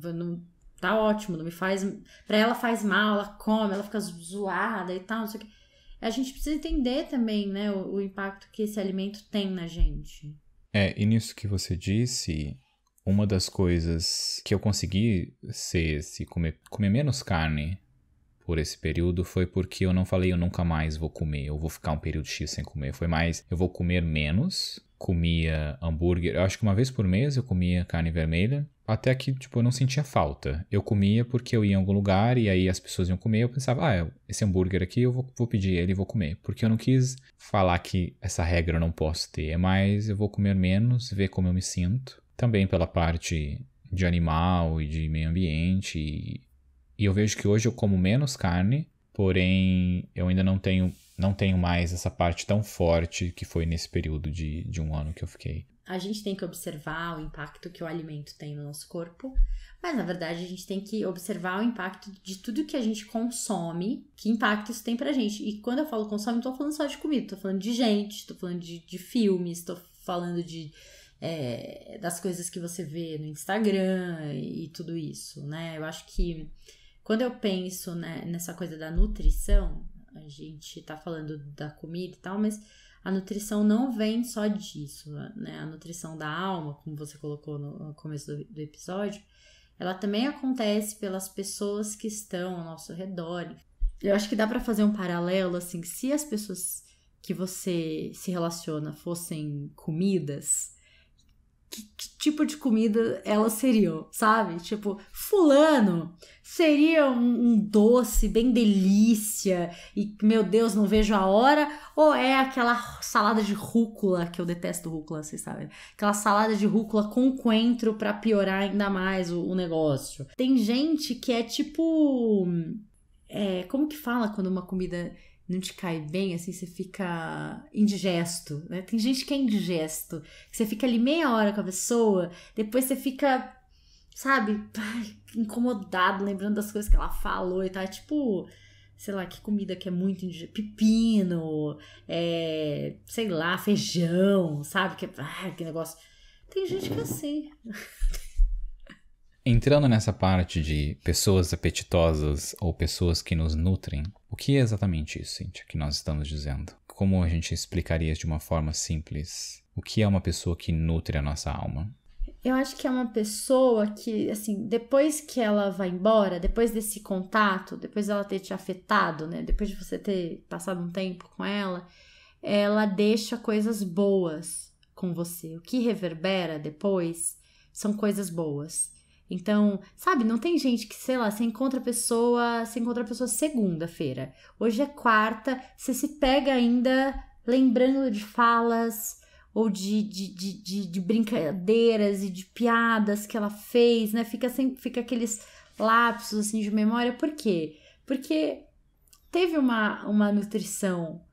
tá ótimo, não me faz... Pra ela faz mal, ela come, ela fica zoada e tal, não sei o que. A gente precisa entender também, né, o impacto que esse alimento tem na gente. E nisso que você disse, uma das coisas que eu consegui comer menos carne por esse período foi porque eu não falei eu nunca mais vou comer, eu vou ficar um período X sem comer. Foi mais, eu vou comer menos, comia hambúrguer, eu acho que uma vez por mês eu comia carne vermelha, até que, tipo, eu não sentia falta. Eu comia porque eu ia em algum lugar e aí as pessoas iam comer, eu pensava, esse hambúrguer aqui eu vou pedir ele e vou comer. Porque eu não quis falar que essa regra eu não posso ter, é mais eu vou comer menos, ver como eu me sinto. Também pela parte de animal e de meio ambiente. E eu vejo que hoje eu como menos carne, porém eu ainda não tenho mais essa parte tão forte que foi nesse período de um ano que eu fiquei. A gente tem que observar o impacto que o alimento tem no nosso corpo, mas na verdade a gente tem que observar o impacto de tudo que a gente consome, que impacto isso tem pra gente. E quando eu falo consome, não tô falando só de comida, tô falando de gente, tô falando de filmes, tô falando das coisas que você vê no Instagram e tudo isso, né? Eu acho que quando eu penso, né, nessa coisa da nutrição, a gente tá falando da comida e tal, mas a nutrição não vem só disso, né? A nutrição da alma, como você colocou no começo do episódio, ela também acontece pelas pessoas que estão ao nosso redor. Eu acho que dá pra fazer um paralelo, assim, se as pessoas que você se relaciona fossem comidas, que tipo de comida elas seriam, sabe? Tipo, fulano seria um doce bem delícia e, meu Deus, não vejo a hora, ou é aquela salada de rúcula, que eu detesto rúcula, vocês sabem, aquela salada de rúcula com coentro pra piorar ainda mais o negócio. Tem gente que é tipo... como que fala quando uma comida não te cai bem, assim, você fica indigesto, né? Tem gente que é indigesto, que você fica ali meia hora com a pessoa, depois você fica, sabe, incomodado, lembrando das coisas que ela falou e tal. É tipo, sei lá, que comida que é muito indigesta, pepino, sei lá, feijão, sabe? Que negócio. Tem gente que é assim. Entrando nessa parte de pessoas apetitosas ou pessoas que nos nutrem, o que é exatamente isso, Cíntia, que nós estamos dizendo? Como a gente explicaria de uma forma simples? O que é uma pessoa que nutre a nossa alma? Eu acho que é uma pessoa que, assim, depois que ela vai embora, depois desse contato, depois dela ter te afetado, né? Depois de você ter passado um tempo com ela deixa coisas boas com você. O que reverbera depois são coisas boas. Então, sabe, não tem gente que, sei lá, você encontra a pessoa segunda-feira. Hoje é quarta, você se pega ainda lembrando de falas ou de brincadeiras e de piadas que ela fez, né? Fica aqueles lapsos, assim, de memória. Por quê? Porque teve uma nutrição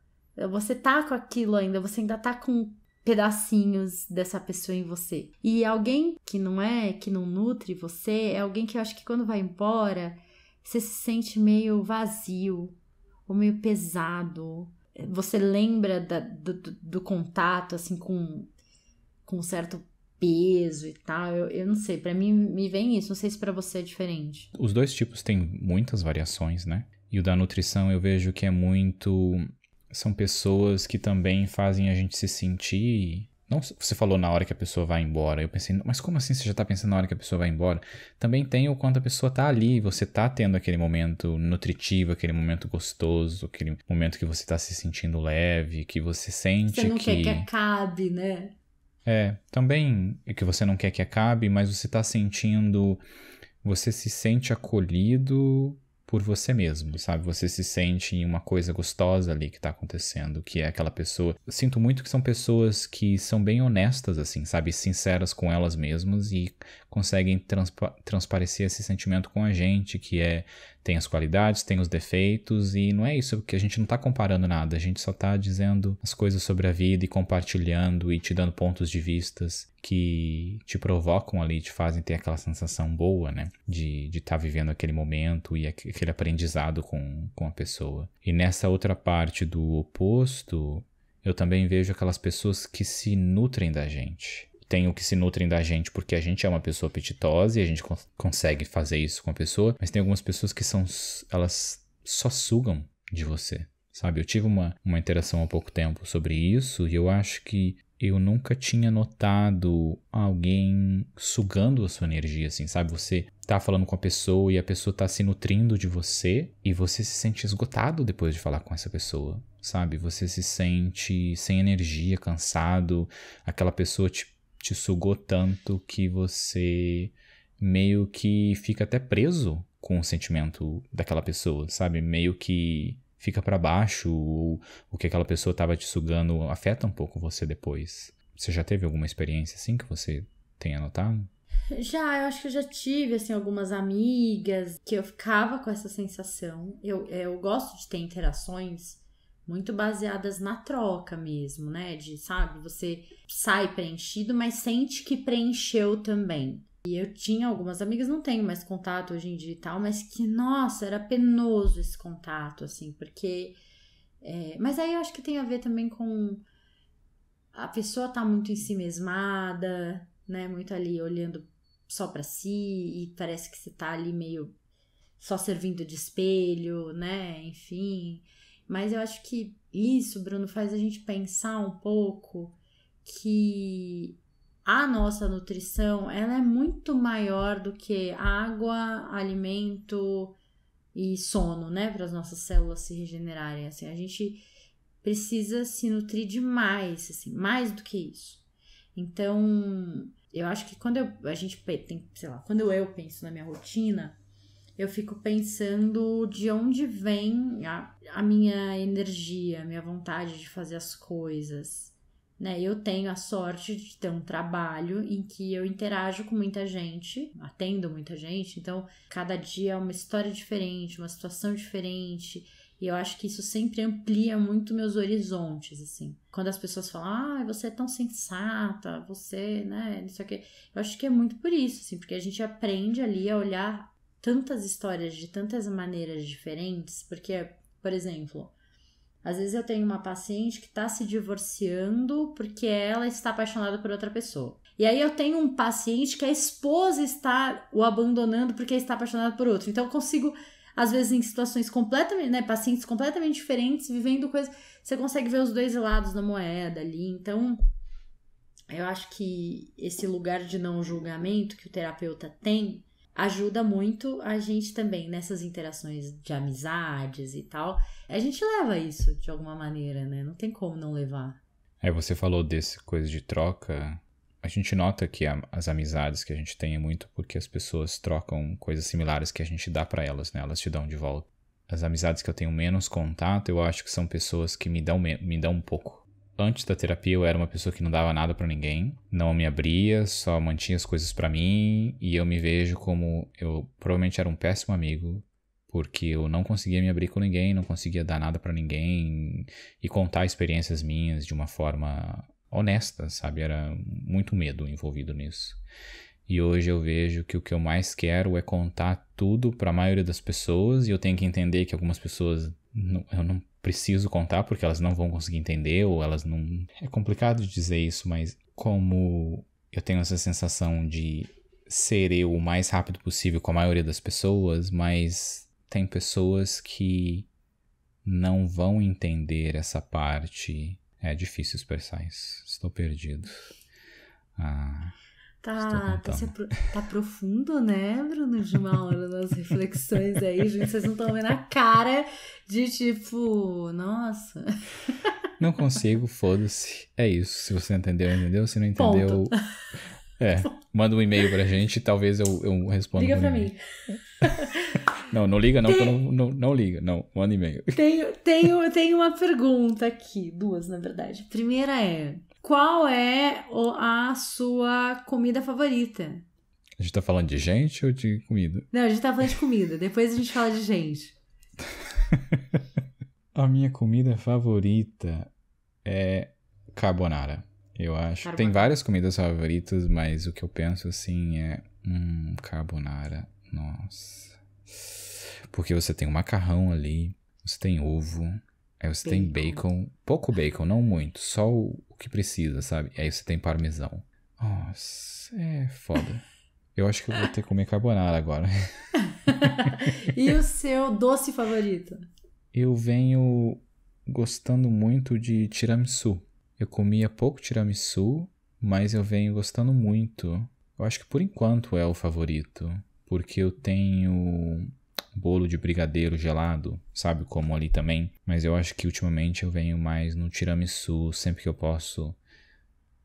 Você tá com aquilo ainda, você ainda tá com pedacinhos dessa pessoa em você. E alguém que não nutre você, é alguém que eu acho que quando vai embora, você se sente meio vazio, ou meio pesado. Você lembra do contato, assim, com um certo peso e tal. Eu não sei, pra mim me vem isso, não sei se pra você é diferente. Os dois tipos têm muitas variações, né? E o da nutrição eu vejo que é muito... São pessoas que também fazem a gente se sentir... Não, você falou na hora que a pessoa vai embora. Eu pensei, mas como assim você já tá pensando na hora que a pessoa vai embora? Também tem o quanto a pessoa tá ali. Você tá tendo aquele momento nutritivo, aquele momento gostoso, aquele momento que você tá se sentindo leve, que você sente que... Você não quer que acabe, né? Também é que você não quer que acabe, mas você tá sentindo... Você se sente acolhido por você mesmo, sabe? Você se sente em uma coisa gostosa ali que tá acontecendo, que é aquela pessoa... Eu sinto muito que são pessoas que são bem honestas, assim, sabe? Sinceras com elas mesmas e conseguem transparecer esse sentimento com a gente, que tem as qualidades, tem os defeitos, e não é isso, porque a gente não tá comparando nada, a gente só tá dizendo as coisas sobre a vida e compartilhando e te dando pontos de vistas que te provocam ali, te fazem ter aquela sensação boa, né? De estar vivendo aquele momento e aquele aprendizado com a pessoa. E nessa outra parte do oposto, eu também vejo aquelas pessoas que se nutrem da gente. Tem o que se nutrem da gente porque a gente é uma pessoa apetitosa e a gente consegue fazer isso com a pessoa, mas tem algumas pessoas que elas só sugam de você, sabe? Eu tive uma interação há pouco tempo sobre isso e eu acho que eu nunca tinha notado alguém sugando a sua energia, assim, sabe? Você tá falando com a pessoa e a pessoa tá se nutrindo de você e você se sente esgotado depois de falar com essa pessoa, sabe? Você se sente sem energia, cansado, aquela pessoa te sugou tanto que você meio que fica até preso com o sentimento daquela pessoa, sabe? Meio que fica pra baixo, o que aquela pessoa tava te sugando afeta um pouco você depois. Você já teve alguma experiência assim que você tenha notado? Já, eu acho que eu já tive, assim, algumas amigas que eu ficava com essa sensação. Eu gosto de ter interações muito baseadas na troca mesmo, né? De, sabe, você sai preenchido, mas sente que preencheu também. E eu tinha algumas amigas, não tenho mais contato hoje em dia e tal, mas que, nossa, era penoso esse contato, assim, porque... mas aí eu acho que tem a ver também com a pessoa tá muito em si mesmada, né? Muito ali olhando só pra si e parece que você tá ali meio só servindo de espelho, né? Enfim... Mas eu acho que isso, Bruno, faz a gente pensar um pouco que a nossa nutrição, ela é muito maior do que água, alimento e sono, né? Para as nossas células se regenerarem, assim. A gente precisa se nutrir demais, assim, mais do que isso. Então, eu acho que quando quando eu penso na minha rotina... Eu fico pensando de onde vem a minha energia, a minha vontade de fazer as coisas, né? Eu tenho a sorte de ter um trabalho em que eu interajo com muita gente, atendo muita gente, então cada dia é uma história diferente, uma situação diferente, e eu acho que isso sempre amplia muito meus horizontes, assim. Quando as pessoas falam, você é tão sensata, você, né, não sei o quê. Eu acho que é muito por isso, assim, porque a gente aprende ali a olhar tantas histórias de tantas maneiras diferentes, porque, por exemplo, às vezes eu tenho uma paciente que está se divorciando porque ela está apaixonada por outra pessoa. E aí eu tenho um paciente que a esposa está o abandonando porque está apaixonado por outro. Então eu consigo, às vezes em situações completamente, né, pacientes completamente diferentes, vivendo coisas, você consegue ver os dois lados da moeda ali. Então, eu acho que esse lugar de não julgamento que o terapeuta tem ajuda muito a gente também nessas interações de amizades e tal. A gente leva isso de alguma maneira, né? Não tem como não levar. Você falou desse coisa de troca. A gente nota que as amizades que a gente tem é muito porque as pessoas trocam coisas similares que a gente dá pra elas, né? Elas te dão de volta. As amizades que eu tenho menos contato, eu acho que são pessoas que me dão um pouco. Antes da terapia eu era uma pessoa que não dava nada pra ninguém, não me abria, só mantinha as coisas pra mim, e eu me vejo como... Eu provavelmente era um péssimo amigo, Porque eu não conseguia me abrir com ninguém, não conseguia dar nada pra ninguém e contar experiências minhas de uma forma honesta, sabe? Era muito medo envolvido nisso. E hoje eu vejo que o que eu mais quero é contar tudo pra maioria das pessoas, e eu tenho que entender que algumas pessoas eu não preciso contar porque elas não vão conseguir entender, ou elas não... É complicado de dizer isso, mas como eu tenho essa sensação de ser eu o mais rápido possível com a maioria das pessoas, mas tem pessoas que não vão entender essa parte. É difícil expressar isso. Estou perdido. Tá profundo, né, Bruno? De uma hora nas reflexões aí, gente. Vocês não estão vendo a cara de tipo, nossa. Não consigo, foda-se. É isso. Se você entendeu, entendeu. Se não entendeu... Ponto. Manda um e-mail pra gente, talvez eu responda. Liga pra mim. Não liga não, não liga. Não, manda e-mail. Tenho uma pergunta aqui, duas na verdade. A primeira é, qual é a sua comida favorita? A gente tá falando de gente ou de comida? Não, a gente tá falando de comida, depois a gente fala de gente. A minha comida favorita é carbonara. Eu acho. Tem várias comidas favoritas, mas o que eu penso assim é... carbonara. Nossa. Porque você tem um macarrão ali, você tem ovo, aí você tem bacon. Pouco bacon, não muito. Só o que precisa, sabe? Aí você tem parmesão. Nossa, é foda. Eu acho que eu vou ter que comer carbonara agora. E o seu doce favorito? Eu venho gostando muito de tiramisu. Eu comia pouco tiramisu, mas eu venho gostando muito. Eu acho que por enquanto é o favorito. Porque eu tenho bolo de brigadeiro gelado, sabe? Como ali também. Mas eu acho que ultimamente eu venho mais no tiramisu. Sempre que eu posso,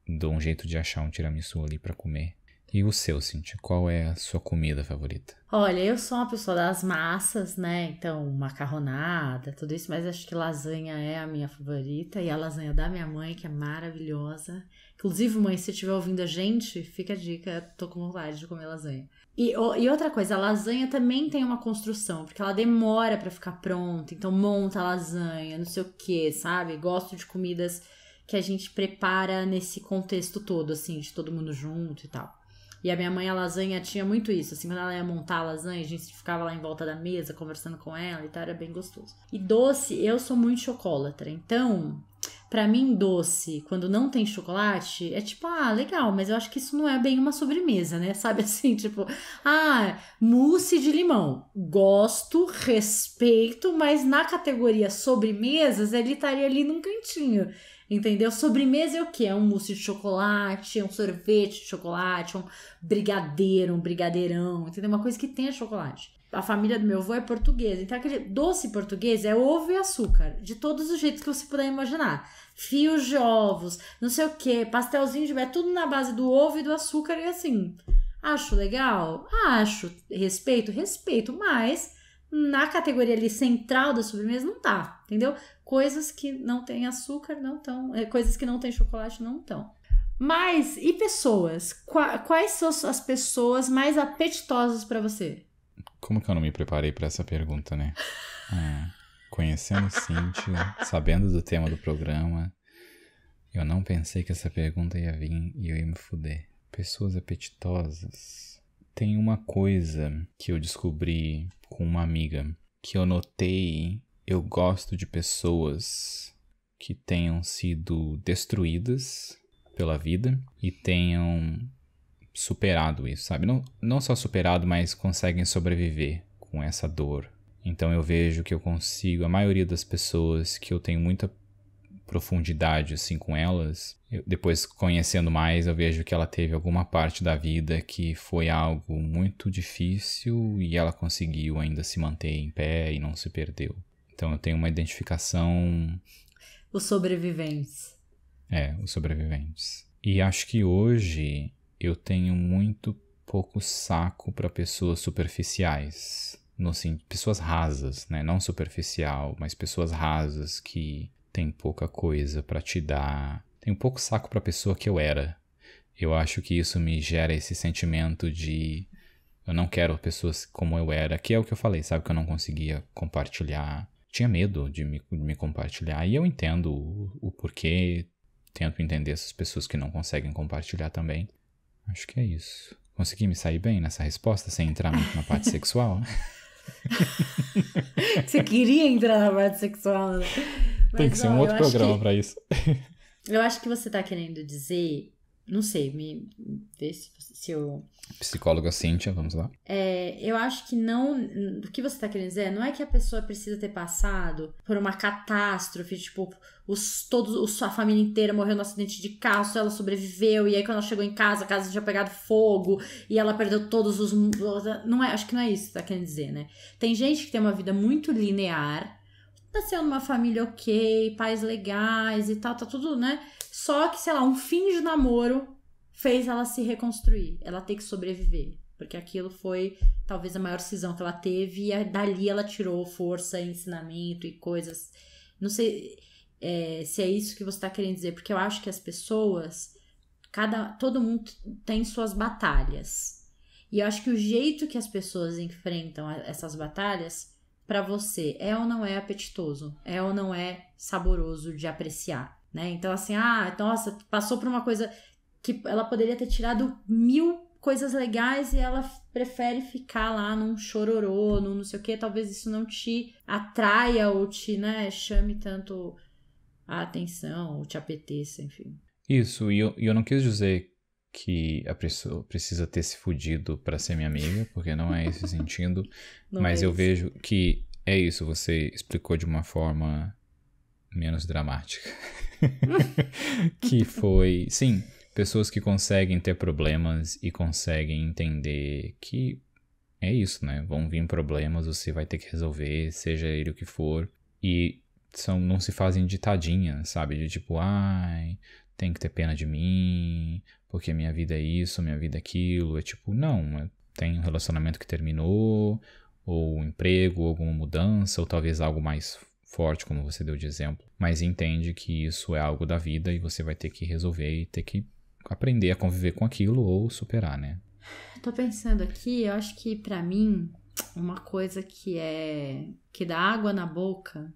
dou um jeito de achar um tiramisu ali pra comer. E o seu, Cíntia? Qual é a sua comida favorita? Olha, eu sou uma pessoa das massas, né? Então, macarronada, tudo isso. Mas acho que lasanha é a minha favorita. E a lasanha da minha mãe, que é maravilhosa. Inclusive, mãe, se estiver ouvindo a gente, fica a dica. Tô com vontade de comer lasanha. E outra coisa, a lasanha também tem uma construção. Porque ela demora pra ficar pronta. Então, monta a lasanha, não sei o que, sabe? Gosto de comidas que a gente prepara nesse contexto todo, assim. De todo mundo junto e tal. E a minha mãe, a lasanha, tinha muito isso. Assim, quando ela ia montar a lasanha, a gente ficava lá em volta da mesa, conversando com ela e tal, era bem gostoso. E doce, eu sou muito chocolatra. Então, pra mim, doce, quando não tem chocolate, é tipo, legal, mas eu acho que isso não é bem uma sobremesa, né? Sabe assim, tipo, mousse de limão. Gosto, respeito, mas na categoria sobremesas, ele estaria ali num cantinho. Entendeu? Sobremesa é o quê? É um mousse de chocolate, é um sorvete de chocolate, um brigadeiro, um brigadeirão, entendeu? Uma coisa que tenha chocolate. A família do meu avô é portuguesa, então aquele doce português é ovo e açúcar, de todos os jeitos que você puder imaginar. Fios de ovos, não sei o quê, pastelzinho de tudo na base do ovo e do açúcar e assim. Acho legal? Acho. Respeito, mas na categoria ali central da sobremesa não tá, entendeu? Coisas que não tem açúcar não estão, coisas que não tem chocolate não estão. Mas, e pessoas? Quais são as pessoas mais apetitosas pra você? Como que eu não me preparei pra essa pergunta, né? Conhecendo Cíntia, sabendo do tema do programa, eu não pensei que essa pergunta ia vir e eu ia me fuder. Pessoas apetitosas. Tem uma coisa que eu descobri com uma amiga que eu notei. Eu gosto de pessoas que tenham sido destruídas pela vida e tenham superado isso, sabe? Não só superado, mas conseguem sobreviver com essa dor. Então eu vejo que eu consigo, a maioria das pessoas que eu tenho muita profundidade assim com elas, depois conhecendo mais, eu vejo que ela teve alguma parte da vida que foi algo muito difícil e ela conseguiu ainda se manter em pé e não se perdeu. Então eu tenho uma identificação... Os sobreviventes. Os sobreviventes. E acho que hoje eu tenho muito pouco saco para pessoas superficiais. Pessoas rasas, né? Não superficial, mas pessoas rasas que têm pouca coisa para te dar. Tenho pouco saco para a pessoa que eu era. Eu acho que isso me gera esse sentimento de Eu não quero pessoas como eu era, que é o que eu falei, sabe? Que eu não conseguia compartilhar. Tinha medo de me compartilhar. E eu entendo o porquê. Tento entender essas pessoas que não conseguem compartilhar também. Acho que é isso. Consegui me sair bem nessa resposta, sem entrar muito na parte sexual? Você queria entrar na parte sexual, né? Tem que ser um outro programa pra isso. Eu acho que você tá querendo dizer... Não sei, me vê se eu... Psicóloga Cíntia, vamos lá. Eu acho que não... O que você tá querendo dizer não é que a pessoa precisa ter passado por uma catástrofe, tipo, a família inteira morreu no acidente de carro, só ela sobreviveu, e aí quando ela chegou em casa, a casa tinha pegado fogo, e ela perdeu todos os... Não é, acho que não é isso que você tá querendo dizer, né? Tem gente que tem uma vida muito linear, nasceu numa família ok, pais legais e tal, tá tudo, né? Só que, sei lá, um fim de namoro fez ela se reconstruir. Ela ter que sobreviver. Porque aquilo foi, talvez, a maior cisão que ela teve. E dali ela tirou força, ensinamento e coisas. Não sei se é isso que você tá querendo dizer. Porque eu acho que as pessoas... Todo mundo tem suas batalhas. E eu acho que o jeito que as pessoas enfrentam essas batalhas... Pra você, é ou não é apetitoso? É ou não é saboroso de apreciar? Né? Então, assim, nossa, passou por uma coisa que ela poderia ter tirado 1000 coisas legais e ela prefere ficar lá num chororô, num não sei o que. Talvez isso não te atraia ou te, né, chame tanto a atenção, ou te apeteça, enfim. Isso, e eu não quis dizer que a pessoa precisa ter se fudido pra ser minha amiga, porque não é esse sentido. Mas eu vejo que é isso, você explicou de uma forma menos dramática. Que foi, sim, pessoas que conseguem ter problemas e conseguem entender que é isso, né? Vão vir problemas, você vai ter que resolver, seja ele o que for. E não se fazem de tadinha, sabe? De tipo, tem que ter pena de mim, porque minha vida é isso, minha vida é aquilo. É tipo, não, tem um relacionamento que terminou, ou um emprego, ou alguma mudança, ou talvez algo mais forte, como você deu de exemplo. Mas entende que isso é algo da vida e você vai ter que resolver e ter que aprender a conviver com aquilo ou superar, né? Tô pensando aqui, eu acho que pra mim, uma coisa que dá água na boca,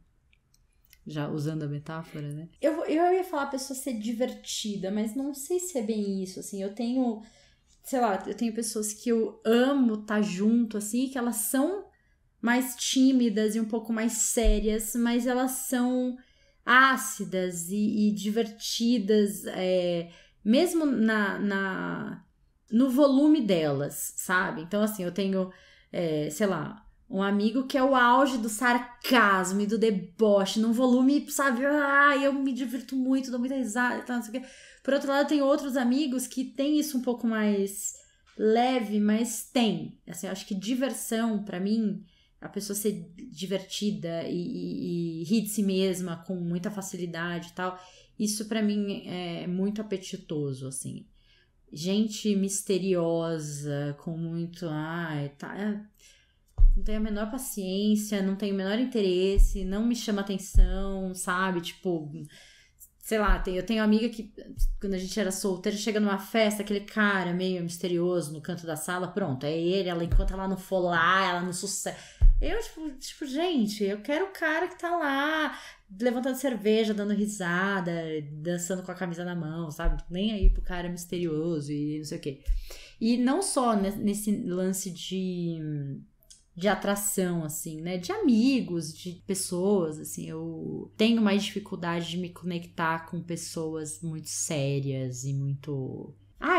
já usando a metáfora, né? Eu ia falar a pessoa ser divertida, mas não sei se é bem isso, assim. Eu tenho pessoas que eu amo estar junto, assim, que elas são mais tímidas e um pouco mais sérias, mas elas são ácidas e divertidas, mesmo no volume delas, sabe? Então, assim, eu tenho, um amigo que é o auge do sarcasmo e do deboche, num volume, sabe? Eu me divirto muito, dou muita risada e tal, não sei o quê. Por outro lado, eu tenho outros amigos que têm isso um pouco mais leve, mas tem. Assim, eu acho que diversão, pra mim, a pessoa ser divertida e rir de si mesma com muita facilidade e tal, isso pra mim é muito apetitoso, assim. Gente misteriosa, com muito... não tenho a menor paciência, não tenho o menor interesse, não me chama atenção, sabe? Tipo, sei lá, eu tenho amiga que, quando a gente era solteira, chega numa festa, aquele cara meio misterioso no canto da sala, pronto, é ele, enquanto ela não for lá, ela não sucede. Eu, tipo, gente, eu quero o cara que tá lá, levantando cerveja, dando risada, dançando com a camisa na mão, sabe? Nem aí pro cara misterioso e não sei o quê. E não só nesse lance de atração, assim, né? De amigos, de pessoas, assim. Eu tenho mais dificuldade de me conectar com pessoas muito sérias e muito...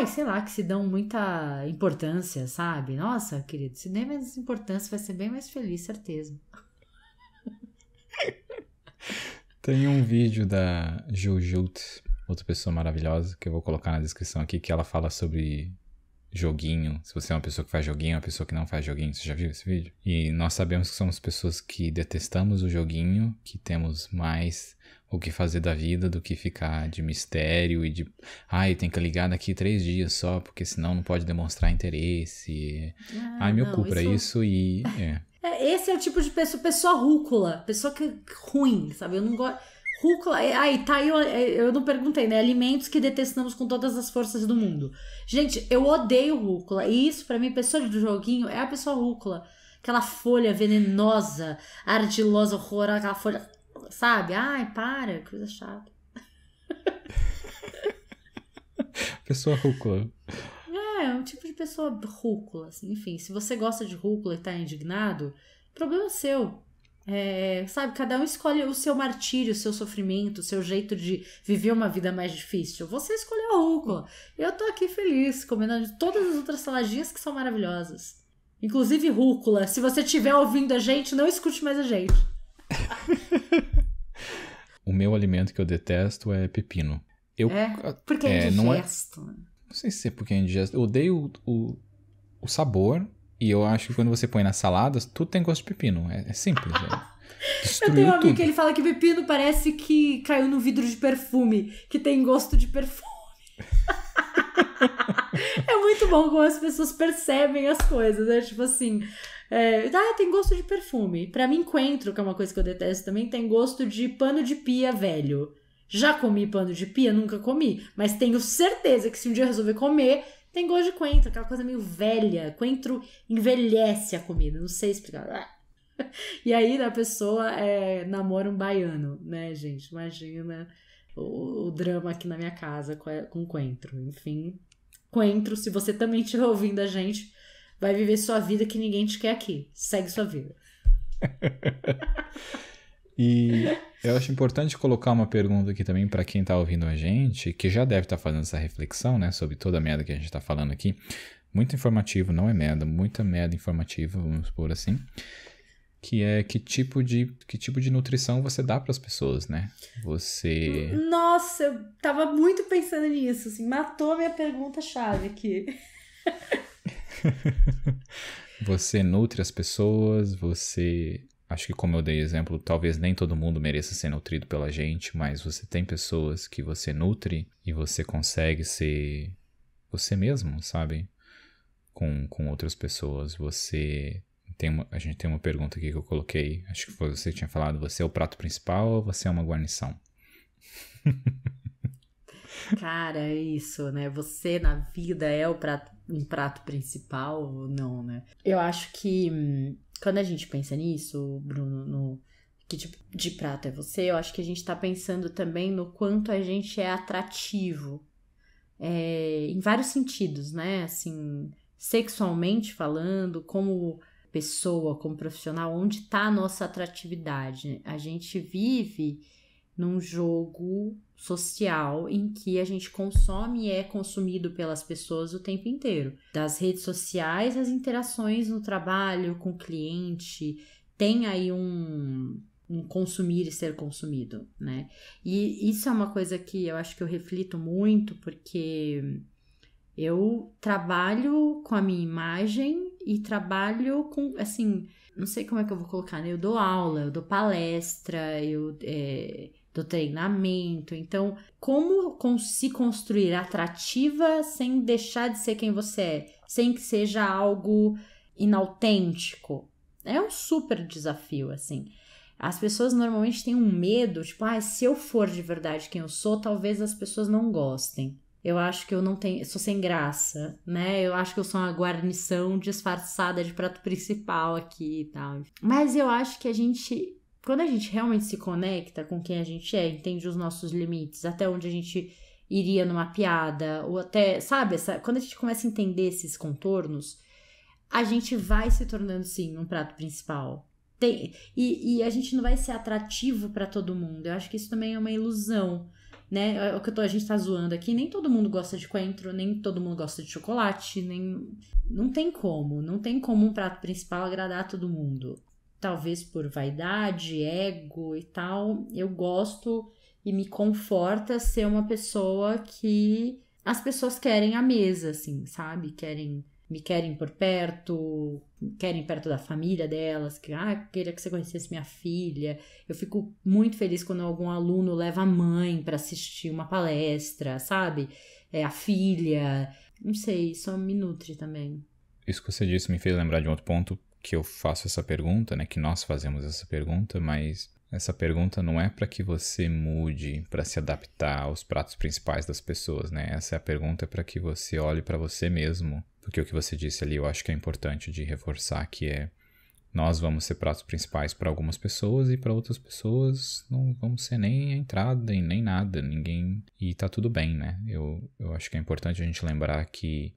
sei lá, que se dão muita importância, sabe? Nossa, querido, se der menos importância, vai ser bem mais feliz, certeza. Tem um vídeo da Jujut, outra pessoa maravilhosa, que eu vou colocar na descrição aqui, que ela fala sobre joguinho. Se você é uma pessoa que faz joguinho, uma pessoa que não faz joguinho. Você já viu esse vídeo? E nós sabemos que somos pessoas que detestamos o joguinho, que temos mais o que fazer da vida do que ficar de mistério e de... tem que ligar daqui 3 dias só, porque senão não pode demonstrar interesse. Me ocupa pra isso e... Esse é o tipo de pessoa rúcula, pessoa que ruim, sabe? Eu não gosto... Rúcula, aí tá aí, eu não perguntei, né? Alimentos que detestamos com todas as forças do mundo. Gente, eu odeio rúcula. E isso, pra mim, pessoa do joguinho é a pessoa rúcula. Aquela folha venenosa, ardilosa, horrorosa, aquela folha, sabe? Ai, para, coisa chata. Pessoa rúcula. É um tipo de pessoa rúcula, assim. Enfim, se você gosta de rúcula e tá indignado, problema seu. Sabe, cada um escolhe o seu martírio, o seu sofrimento, o seu jeito de viver uma vida mais difícil. Você escolheu a rúcula. Eu tô aqui feliz, comendo todas as outras saladinhas que são maravilhosas. Inclusive rúcula. Se você estiver ouvindo a gente, não escute mais a gente. O meu alimento que eu detesto é pepino. Porque é indigesto. Não sei se é porque é indigesto. Eu odeio o sabor. E eu acho que quando você põe nas saladas, tudo tem gosto de pepino. É simples. Eu tenho um amigo que ele fala que pepino parece que caiu no vidro de perfume, que tem gosto de perfume. É muito bom como as pessoas percebem as coisas, né? Tipo assim, tem gosto de perfume. Pra mim, coentro, que é uma coisa que eu detesto também, tem gosto de pano de pia velho. Já comi pano de pia? Nunca comi. Mas tenho certeza que se um dia eu resolver comer, tem gosto de coentro, aquela coisa meio velha. Coentro envelhece a comida, não sei explicar. E aí a pessoa namora um baiano, né, gente? Imagina o drama aqui na minha casa com coentro. Enfim, coentro, se você também estiver ouvindo a gente, vai viver sua vida que ninguém te quer aqui. Segue sua vida. E eu acho importante colocar uma pergunta aqui também para quem tá ouvindo a gente, que já deve estar fazendo essa reflexão, né, sobre toda a merda que a gente tá falando aqui. Muito informativo, não é merda, muita merda informativa, vamos por assim. Que é que tipo de nutrição você dá para as pessoas, né? Você... Nossa, eu tava muito pensando nisso, assim, matou a minha pergunta-chave aqui. Você nutre as pessoas, você... Acho que como eu dei exemplo, talvez nem todo mundo mereça ser nutrido pela gente, mas você tem pessoas que você nutre e você consegue ser você mesmo, sabe? Com outras pessoas. A gente tem uma pergunta aqui que eu coloquei, acho que foi você que tinha falado, você é o prato principal ou você é uma guarnição? Cara, é isso, né? Você na vida é um prato principal ou não, né? Eu acho que quando a gente pensa nisso, Bruno, no que tipo de prato é você, eu acho que a gente tá pensando também no quanto a gente é atrativo. Em vários sentidos, né? Assim, sexualmente falando, como pessoa, como profissional, onde tá a nossa atratividade? A gente vive num jogo social em que a gente consome e é consumido pelas pessoas o tempo inteiro. Das redes sociais, as interações no trabalho, com o cliente, tem aí um consumir e ser consumido, né? E isso é uma coisa que eu acho que eu reflito muito, porque eu trabalho com a minha imagem e trabalho com, assim, não sei como é que eu vou colocar, né? Eu dou aula, eu dou palestra, eu dou treinamento. Então, como se construir atrativa sem deixar de ser quem você é? Sem que seja algo inautêntico? É um super desafio, assim. As pessoas normalmente têm um medo, tipo, se eu for de verdade quem eu sou, talvez as pessoas não gostem. Eu acho que eu sou sem graça, né? Eu acho que eu sou uma guarnição disfarçada de prato principal aqui e tal. Mas eu acho que quando a gente realmente se conecta com quem a gente entende os nossos limites, até onde a gente iria numa piada, ou até, sabe, quando a gente começa a entender esses contornos, a gente vai se tornando, sim, um prato principal. E a gente não vai ser atrativo para todo mundo. Eu acho que isso também é uma ilusão, né? O que a gente tá zoando aqui, nem todo mundo gosta de coentro, nem todo mundo gosta de chocolate, não tem como um prato principal agradar a todo mundo. Talvez por vaidade, ego e tal, eu gosto e me conforta ser uma pessoa que as pessoas querem à mesa, assim, sabe? Me querem por perto, querem perto da família delas, queria que você conhecesse minha filha. Eu fico muito feliz quando algum aluno leva a mãe para assistir uma palestra, sabe? A filha, não sei, isso me nutre também. Isso que você disse me fez lembrar de um outro ponto que eu faço essa pergunta, né? Que nós fazemos essa pergunta, mas Essa pergunta não é para que você mude para se adaptar aos pratos principais das pessoas, né? Essa é a pergunta para que você olhe para você mesmo. Porque o que você disse ali eu acho que é importante de reforçar, que é nós vamos ser pratos principais para algumas pessoas e para outras pessoas não vamos ser nem a entrada e nem nada, ninguém... E tá tudo bem, né? Eu acho que é importante a gente lembrar que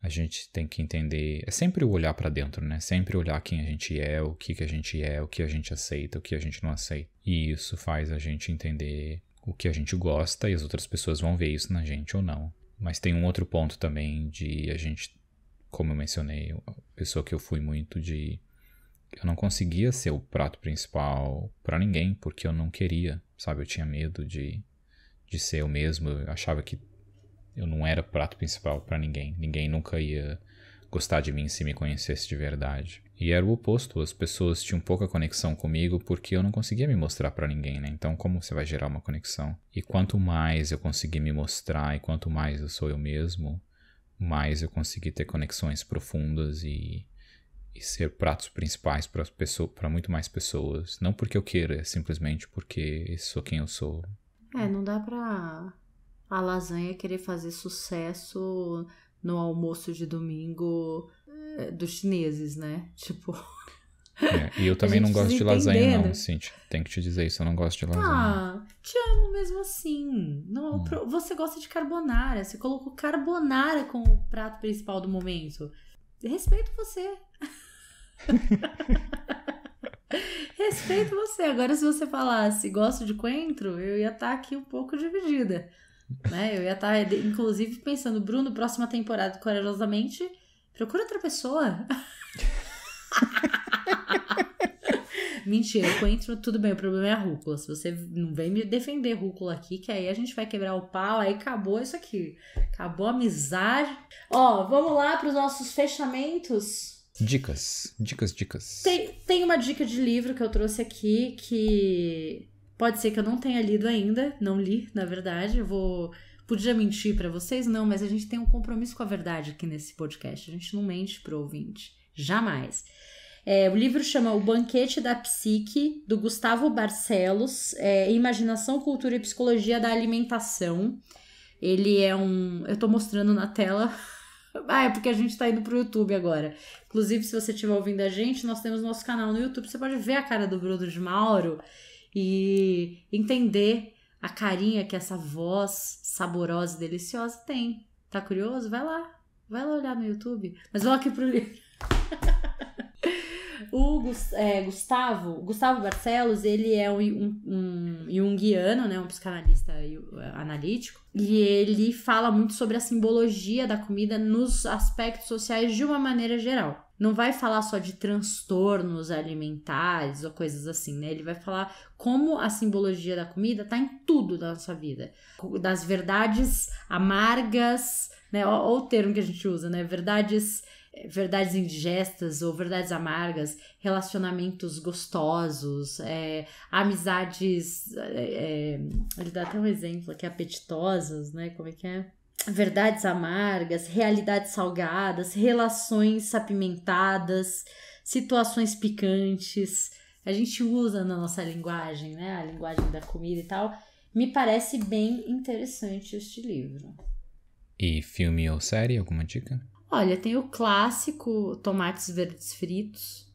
a gente tem que entender... É sempre o olhar para dentro, né? Sempre olhar quem a gente é, o que a gente é, o que a gente aceita, o que a gente não aceita. E isso faz a gente entender o que a gente gosta e as outras pessoas vão ver isso na gente ou não. Mas tem um outro ponto também de a gente, como eu mencionei, a pessoa que eu fui muito de... Eu não conseguia ser o prato principal para ninguém, porque eu não queria, sabe? Eu tinha medo de ser eu mesmo, eu achava que eu não era prato principal para ninguém. Ninguém nunca ia gostar de mim se me conhecesse de verdade. E era o oposto, as pessoas tinham pouca conexão comigo porque eu não conseguia me mostrar para ninguém, né? Então como você vai gerar uma conexão? E quanto mais eu conseguir me mostrar e quanto mais eu sou eu mesmo, mais eu consegui ter conexões profundas e ser pratos principais para muito mais pessoas. Não porque eu queira, é simplesmente porque sou quem eu sou. Não dá pra a lasanha querer fazer sucesso no almoço de domingo dos chineses, né? Tipo... E eu também não gosto de lasanha, não, Cintia. Tem que te dizer isso, eu não gosto de lasanha. Te amo mesmo assim. Não, você gosta de carbonara. Você colocou carbonara como o prato principal do momento. Respeito você. Respeito você. Agora, se você falasse gosto de coentro, eu ia estar aqui um pouco dividida, né? Eu ia estar, inclusive, pensando, Bruno, próxima temporada, corajosamente, procura outra pessoa. Mentira, coentro, tudo bem, o problema é a rúcula. Se você não vem me defender rúcula aqui, que aí a gente vai quebrar o pau, aí acabou isso aqui. Acabou a amizade. Vamos lá para os nossos fechamentos. Dicas. Tem uma dica de livro que eu trouxe aqui que pode ser que eu não tenha lido ainda. Não li, na verdade. Podia mentir pra vocês? Não, mas a gente tem um compromisso com a verdade aqui nesse podcast. A gente não mente pro ouvinte. Jamais. O livro chama O Banquete da Psique, do Gustavo Barcelos. Imaginação, Cultura e Psicologia da Alimentação. Ele é eu tô mostrando na tela... é porque a gente tá indo pro YouTube agora. Inclusive, se você estiver ouvindo a gente, nós temos nosso canal no YouTube. Você pode ver a cara do Bruno de Mauro e entender a carinha que essa voz saborosa e deliciosa tem. Tá curioso? Vai lá olhar no YouTube. Mas vamos aqui pro livro. O Gustavo Barcelos, ele é um junguiano, né, um psicanalista analítico, e ele fala muito sobre a simbologia da comida nos aspectos sociais de uma maneira geral. Não vai falar só de transtornos alimentares ou coisas assim, né? Ele vai falar como a simbologia da comida tá em tudo da nossa vida. Das verdades amargas, né? Olha o termo que a gente usa, né? Verdades indigestas ou verdades amargas, relacionamentos gostosos, amizades, ele dá até um exemplo aqui, apetitosas, né, como é que é? Verdades amargas, realidades salgadas, relações apimentadas, situações picantes, a gente usa na nossa linguagem, né, a linguagem da comida e tal. Me parece bem interessante este livro. E filme ou série, alguma dica? Olha, tem o clássico Tomates Verdes Fritos,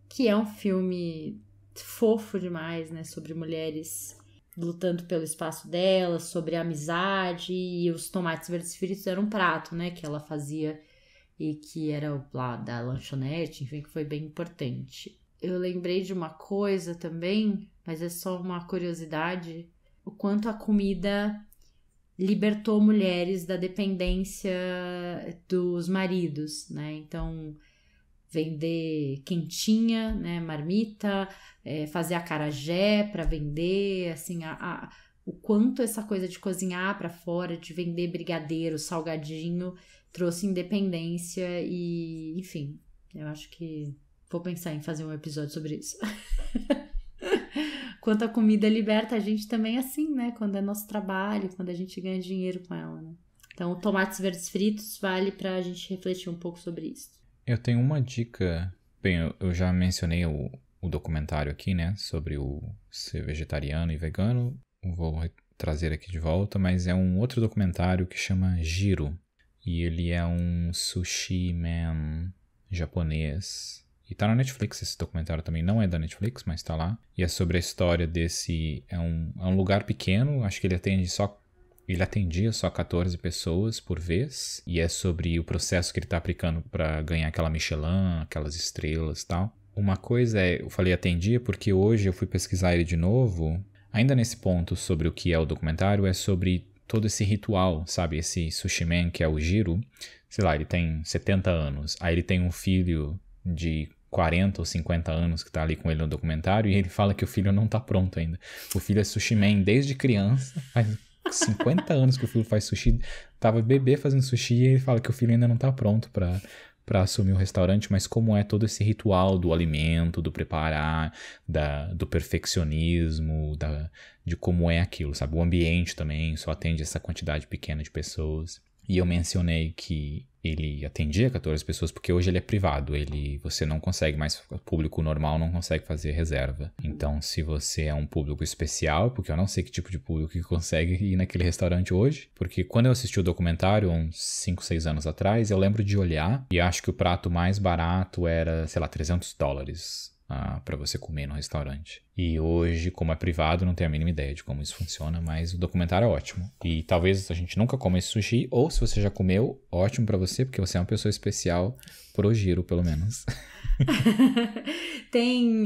que é um filme fofo demais, né? Sobre mulheres lutando pelo espaço delas, sobre a amizade, e os tomates verdes fritos eram um prato, né? Que ela fazia e que era lá da lanchonete, enfim, que foi bem importante. Eu lembrei de uma coisa também, mas é só uma curiosidade, o quanto a comida libertou mulheres da dependência dos maridos, né? Então, vender quentinha, né? Marmita, fazer acarajé para vender, assim, o quanto essa coisa de cozinhar para fora, de vender brigadeiro, salgadinho, trouxe independência e, enfim, eu acho que vou pensar em fazer um episódio sobre isso. Quanto a comida liberta a gente também assim, né? Quando é nosso trabalho, quando a gente ganha dinheiro com ela, né? Então, tomates verdes fritos vale pra gente refletir um pouco sobre isso. Eu tenho uma dica. Bem, eu já mencionei o documentário aqui, né, sobre o ser vegetariano e vegano. Vou trazer aqui de volta, mas é um outro documentário que chama Jiro. E ele é um sushi man japonês. E tá na Netflix esse documentário também. Não é da Netflix, mas tá lá. E é sobre a história desse... É um lugar pequeno, acho que ele atendia só 14 pessoas por vez. E é sobre o processo que ele tá aplicando para ganhar aquela Michelin, aquelas estrelas e tal. Uma coisa eu falei atendia porque hoje eu fui pesquisar ele de novo. Ainda nesse ponto sobre o que é o documentário, é sobre todo esse ritual, sabe? Esse sushi man que é o Jiro. Sei lá, ele tem 70 anos. Aí ele tem um filho de 40 ou 50 anos que tá ali com ele no documentário. E ele fala que o filho não tá pronto ainda. O filho é sushi man desde criança. Faz 50 anos que o filho faz sushi. Tava bebê fazendo sushi e ele fala que o filho ainda não tá pronto pra assumir o restaurante, mas como é todo esse ritual do alimento, do preparar, do perfeccionismo, de como é aquilo, sabe? O ambiente também só atende essa quantidade pequena de pessoas. E eu mencionei que ele atendia 14 pessoas porque hoje ele é privado, você não consegue mais, o público normal não consegue fazer reserva. Então, se você é um público especial, porque eu não sei que tipo de público que consegue ir naquele restaurante hoje, porque quando eu assisti o documentário, uns 5, 6 anos atrás, eu lembro de olhar e acho que o prato mais barato era, sei lá, $300. Para você comer no restaurante. E hoje, como é privado, não tenho a mínima ideia de como isso funciona, mas o documentário é ótimo. E talvez a gente nunca coma esse sushi, ou se você já comeu, ótimo para você, porque você é uma pessoa especial pro Jiro, pelo menos.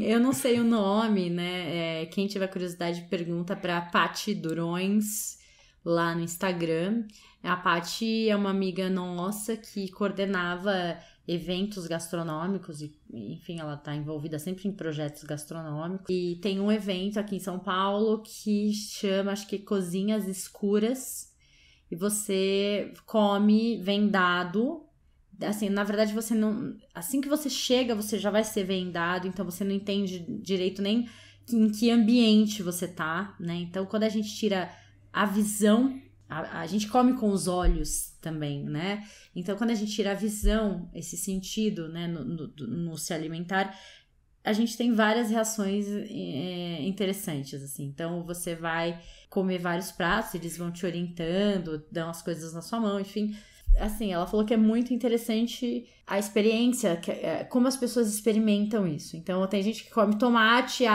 Eu não sei o nome, né? Quem tiver curiosidade, pergunta pra Paty Durões lá no Instagram. A Paty é uma amiga nossa que coordenava eventos gastronômicos e, enfim, ela tá envolvida sempre em projetos gastronômicos. E tem um evento aqui em São Paulo que chama, acho que Cozinhas Escuras, e você come vendado. Assim, na verdade, você não... Assim que você chega, você já vai ser vendado, então você não entende direito nem em que ambiente você tá, né? Então, quando a gente tira a visão... A gente come com os olhos também, né? Então, quando a gente tira a visão, esse sentido, né, no se alimentar, a gente tem várias reações interessantes, assim. Então, você vai comer vários pratos, eles vão te orientando, dão as coisas na sua mão, enfim. Assim, ela falou que é muito interessante a experiência, como as pessoas experimentam isso. Então, tem gente que come tomate,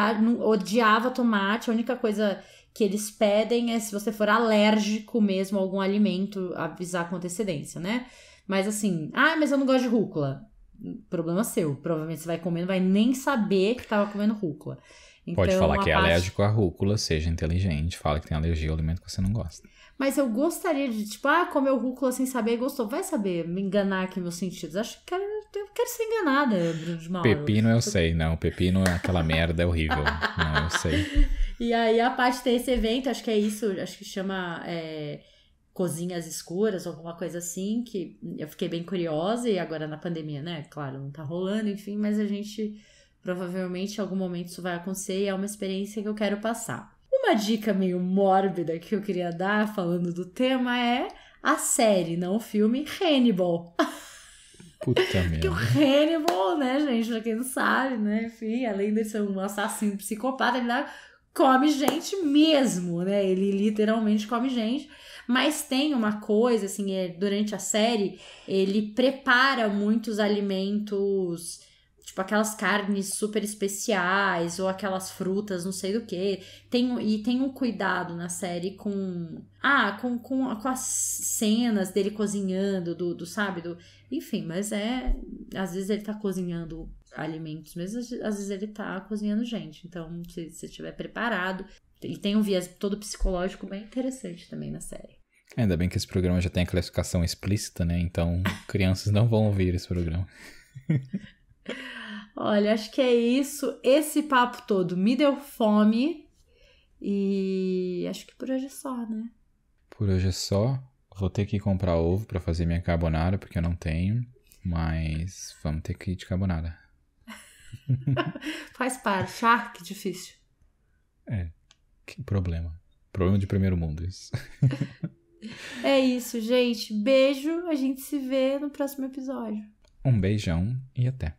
odiava tomate, a única coisa que eles pedem se você for alérgico mesmo a algum alimento, avisar com antecedência, né? Mas assim, mas eu não gosto de rúcula. Problema seu. Provavelmente você vai comer, não vai nem saber que tava comendo rúcula. Então, pode falar que é alérgico à rúcula, seja inteligente, fala que tem alergia ao alimento que você não gosta. Mas eu gostaria de, comeu rúcula sem saber e gostou. Vai saber me enganar aqui meus sentidos. Acho que eu quero ser enganada, Bruno de Mauro. Pepino eu sei, não. Pepino é aquela merda, é horrível. Não, eu sei. E aí a parte tem esse evento, acho que é isso, acho que chama Cozinhas Escuras, alguma coisa assim, que eu fiquei bem curiosa, e agora na pandemia, né, claro, não tá rolando, enfim, mas a gente, provavelmente, em algum momento isso vai acontecer e é uma experiência que eu quero passar. Uma dica meio mórbida que eu queria dar, falando do tema, é a série, não o filme, Hannibal. Puta merda. Porque o Hannibal, né, gente, pra quem não sabe, né, enfim, além de ser um assassino psicopata, ele come gente mesmo, né? Ele literalmente come gente. Mas tem uma coisa, assim, durante a série, ele prepara muitos alimentos, tipo aquelas carnes super especiais, ou aquelas frutas, não sei do que. E tem um cuidado na série com as cenas dele cozinhando, sabe? Enfim, mas às vezes ele tá cozinhando alimentos mesmo, às vezes ele tá cozinhando gente. Então, se você estiver preparado, e tem um viés todo psicológico bem interessante também na série. Ainda bem que esse programa já tem a classificação explícita, né? Então, crianças não vão ouvir esse programa. Olha, acho que é isso. Esse papo todo me deu fome. E acho que por hoje é só, né? Por hoje é só. Vou ter que comprar ovo pra fazer minha carbonara, porque eu não tenho. Mas vamos ter que ir de carbonara. Faz parte. Que difícil. Que problema. Problema de primeiro mundo, isso. É isso, gente. Beijo. A gente se vê no próximo episódio. Um beijão e até.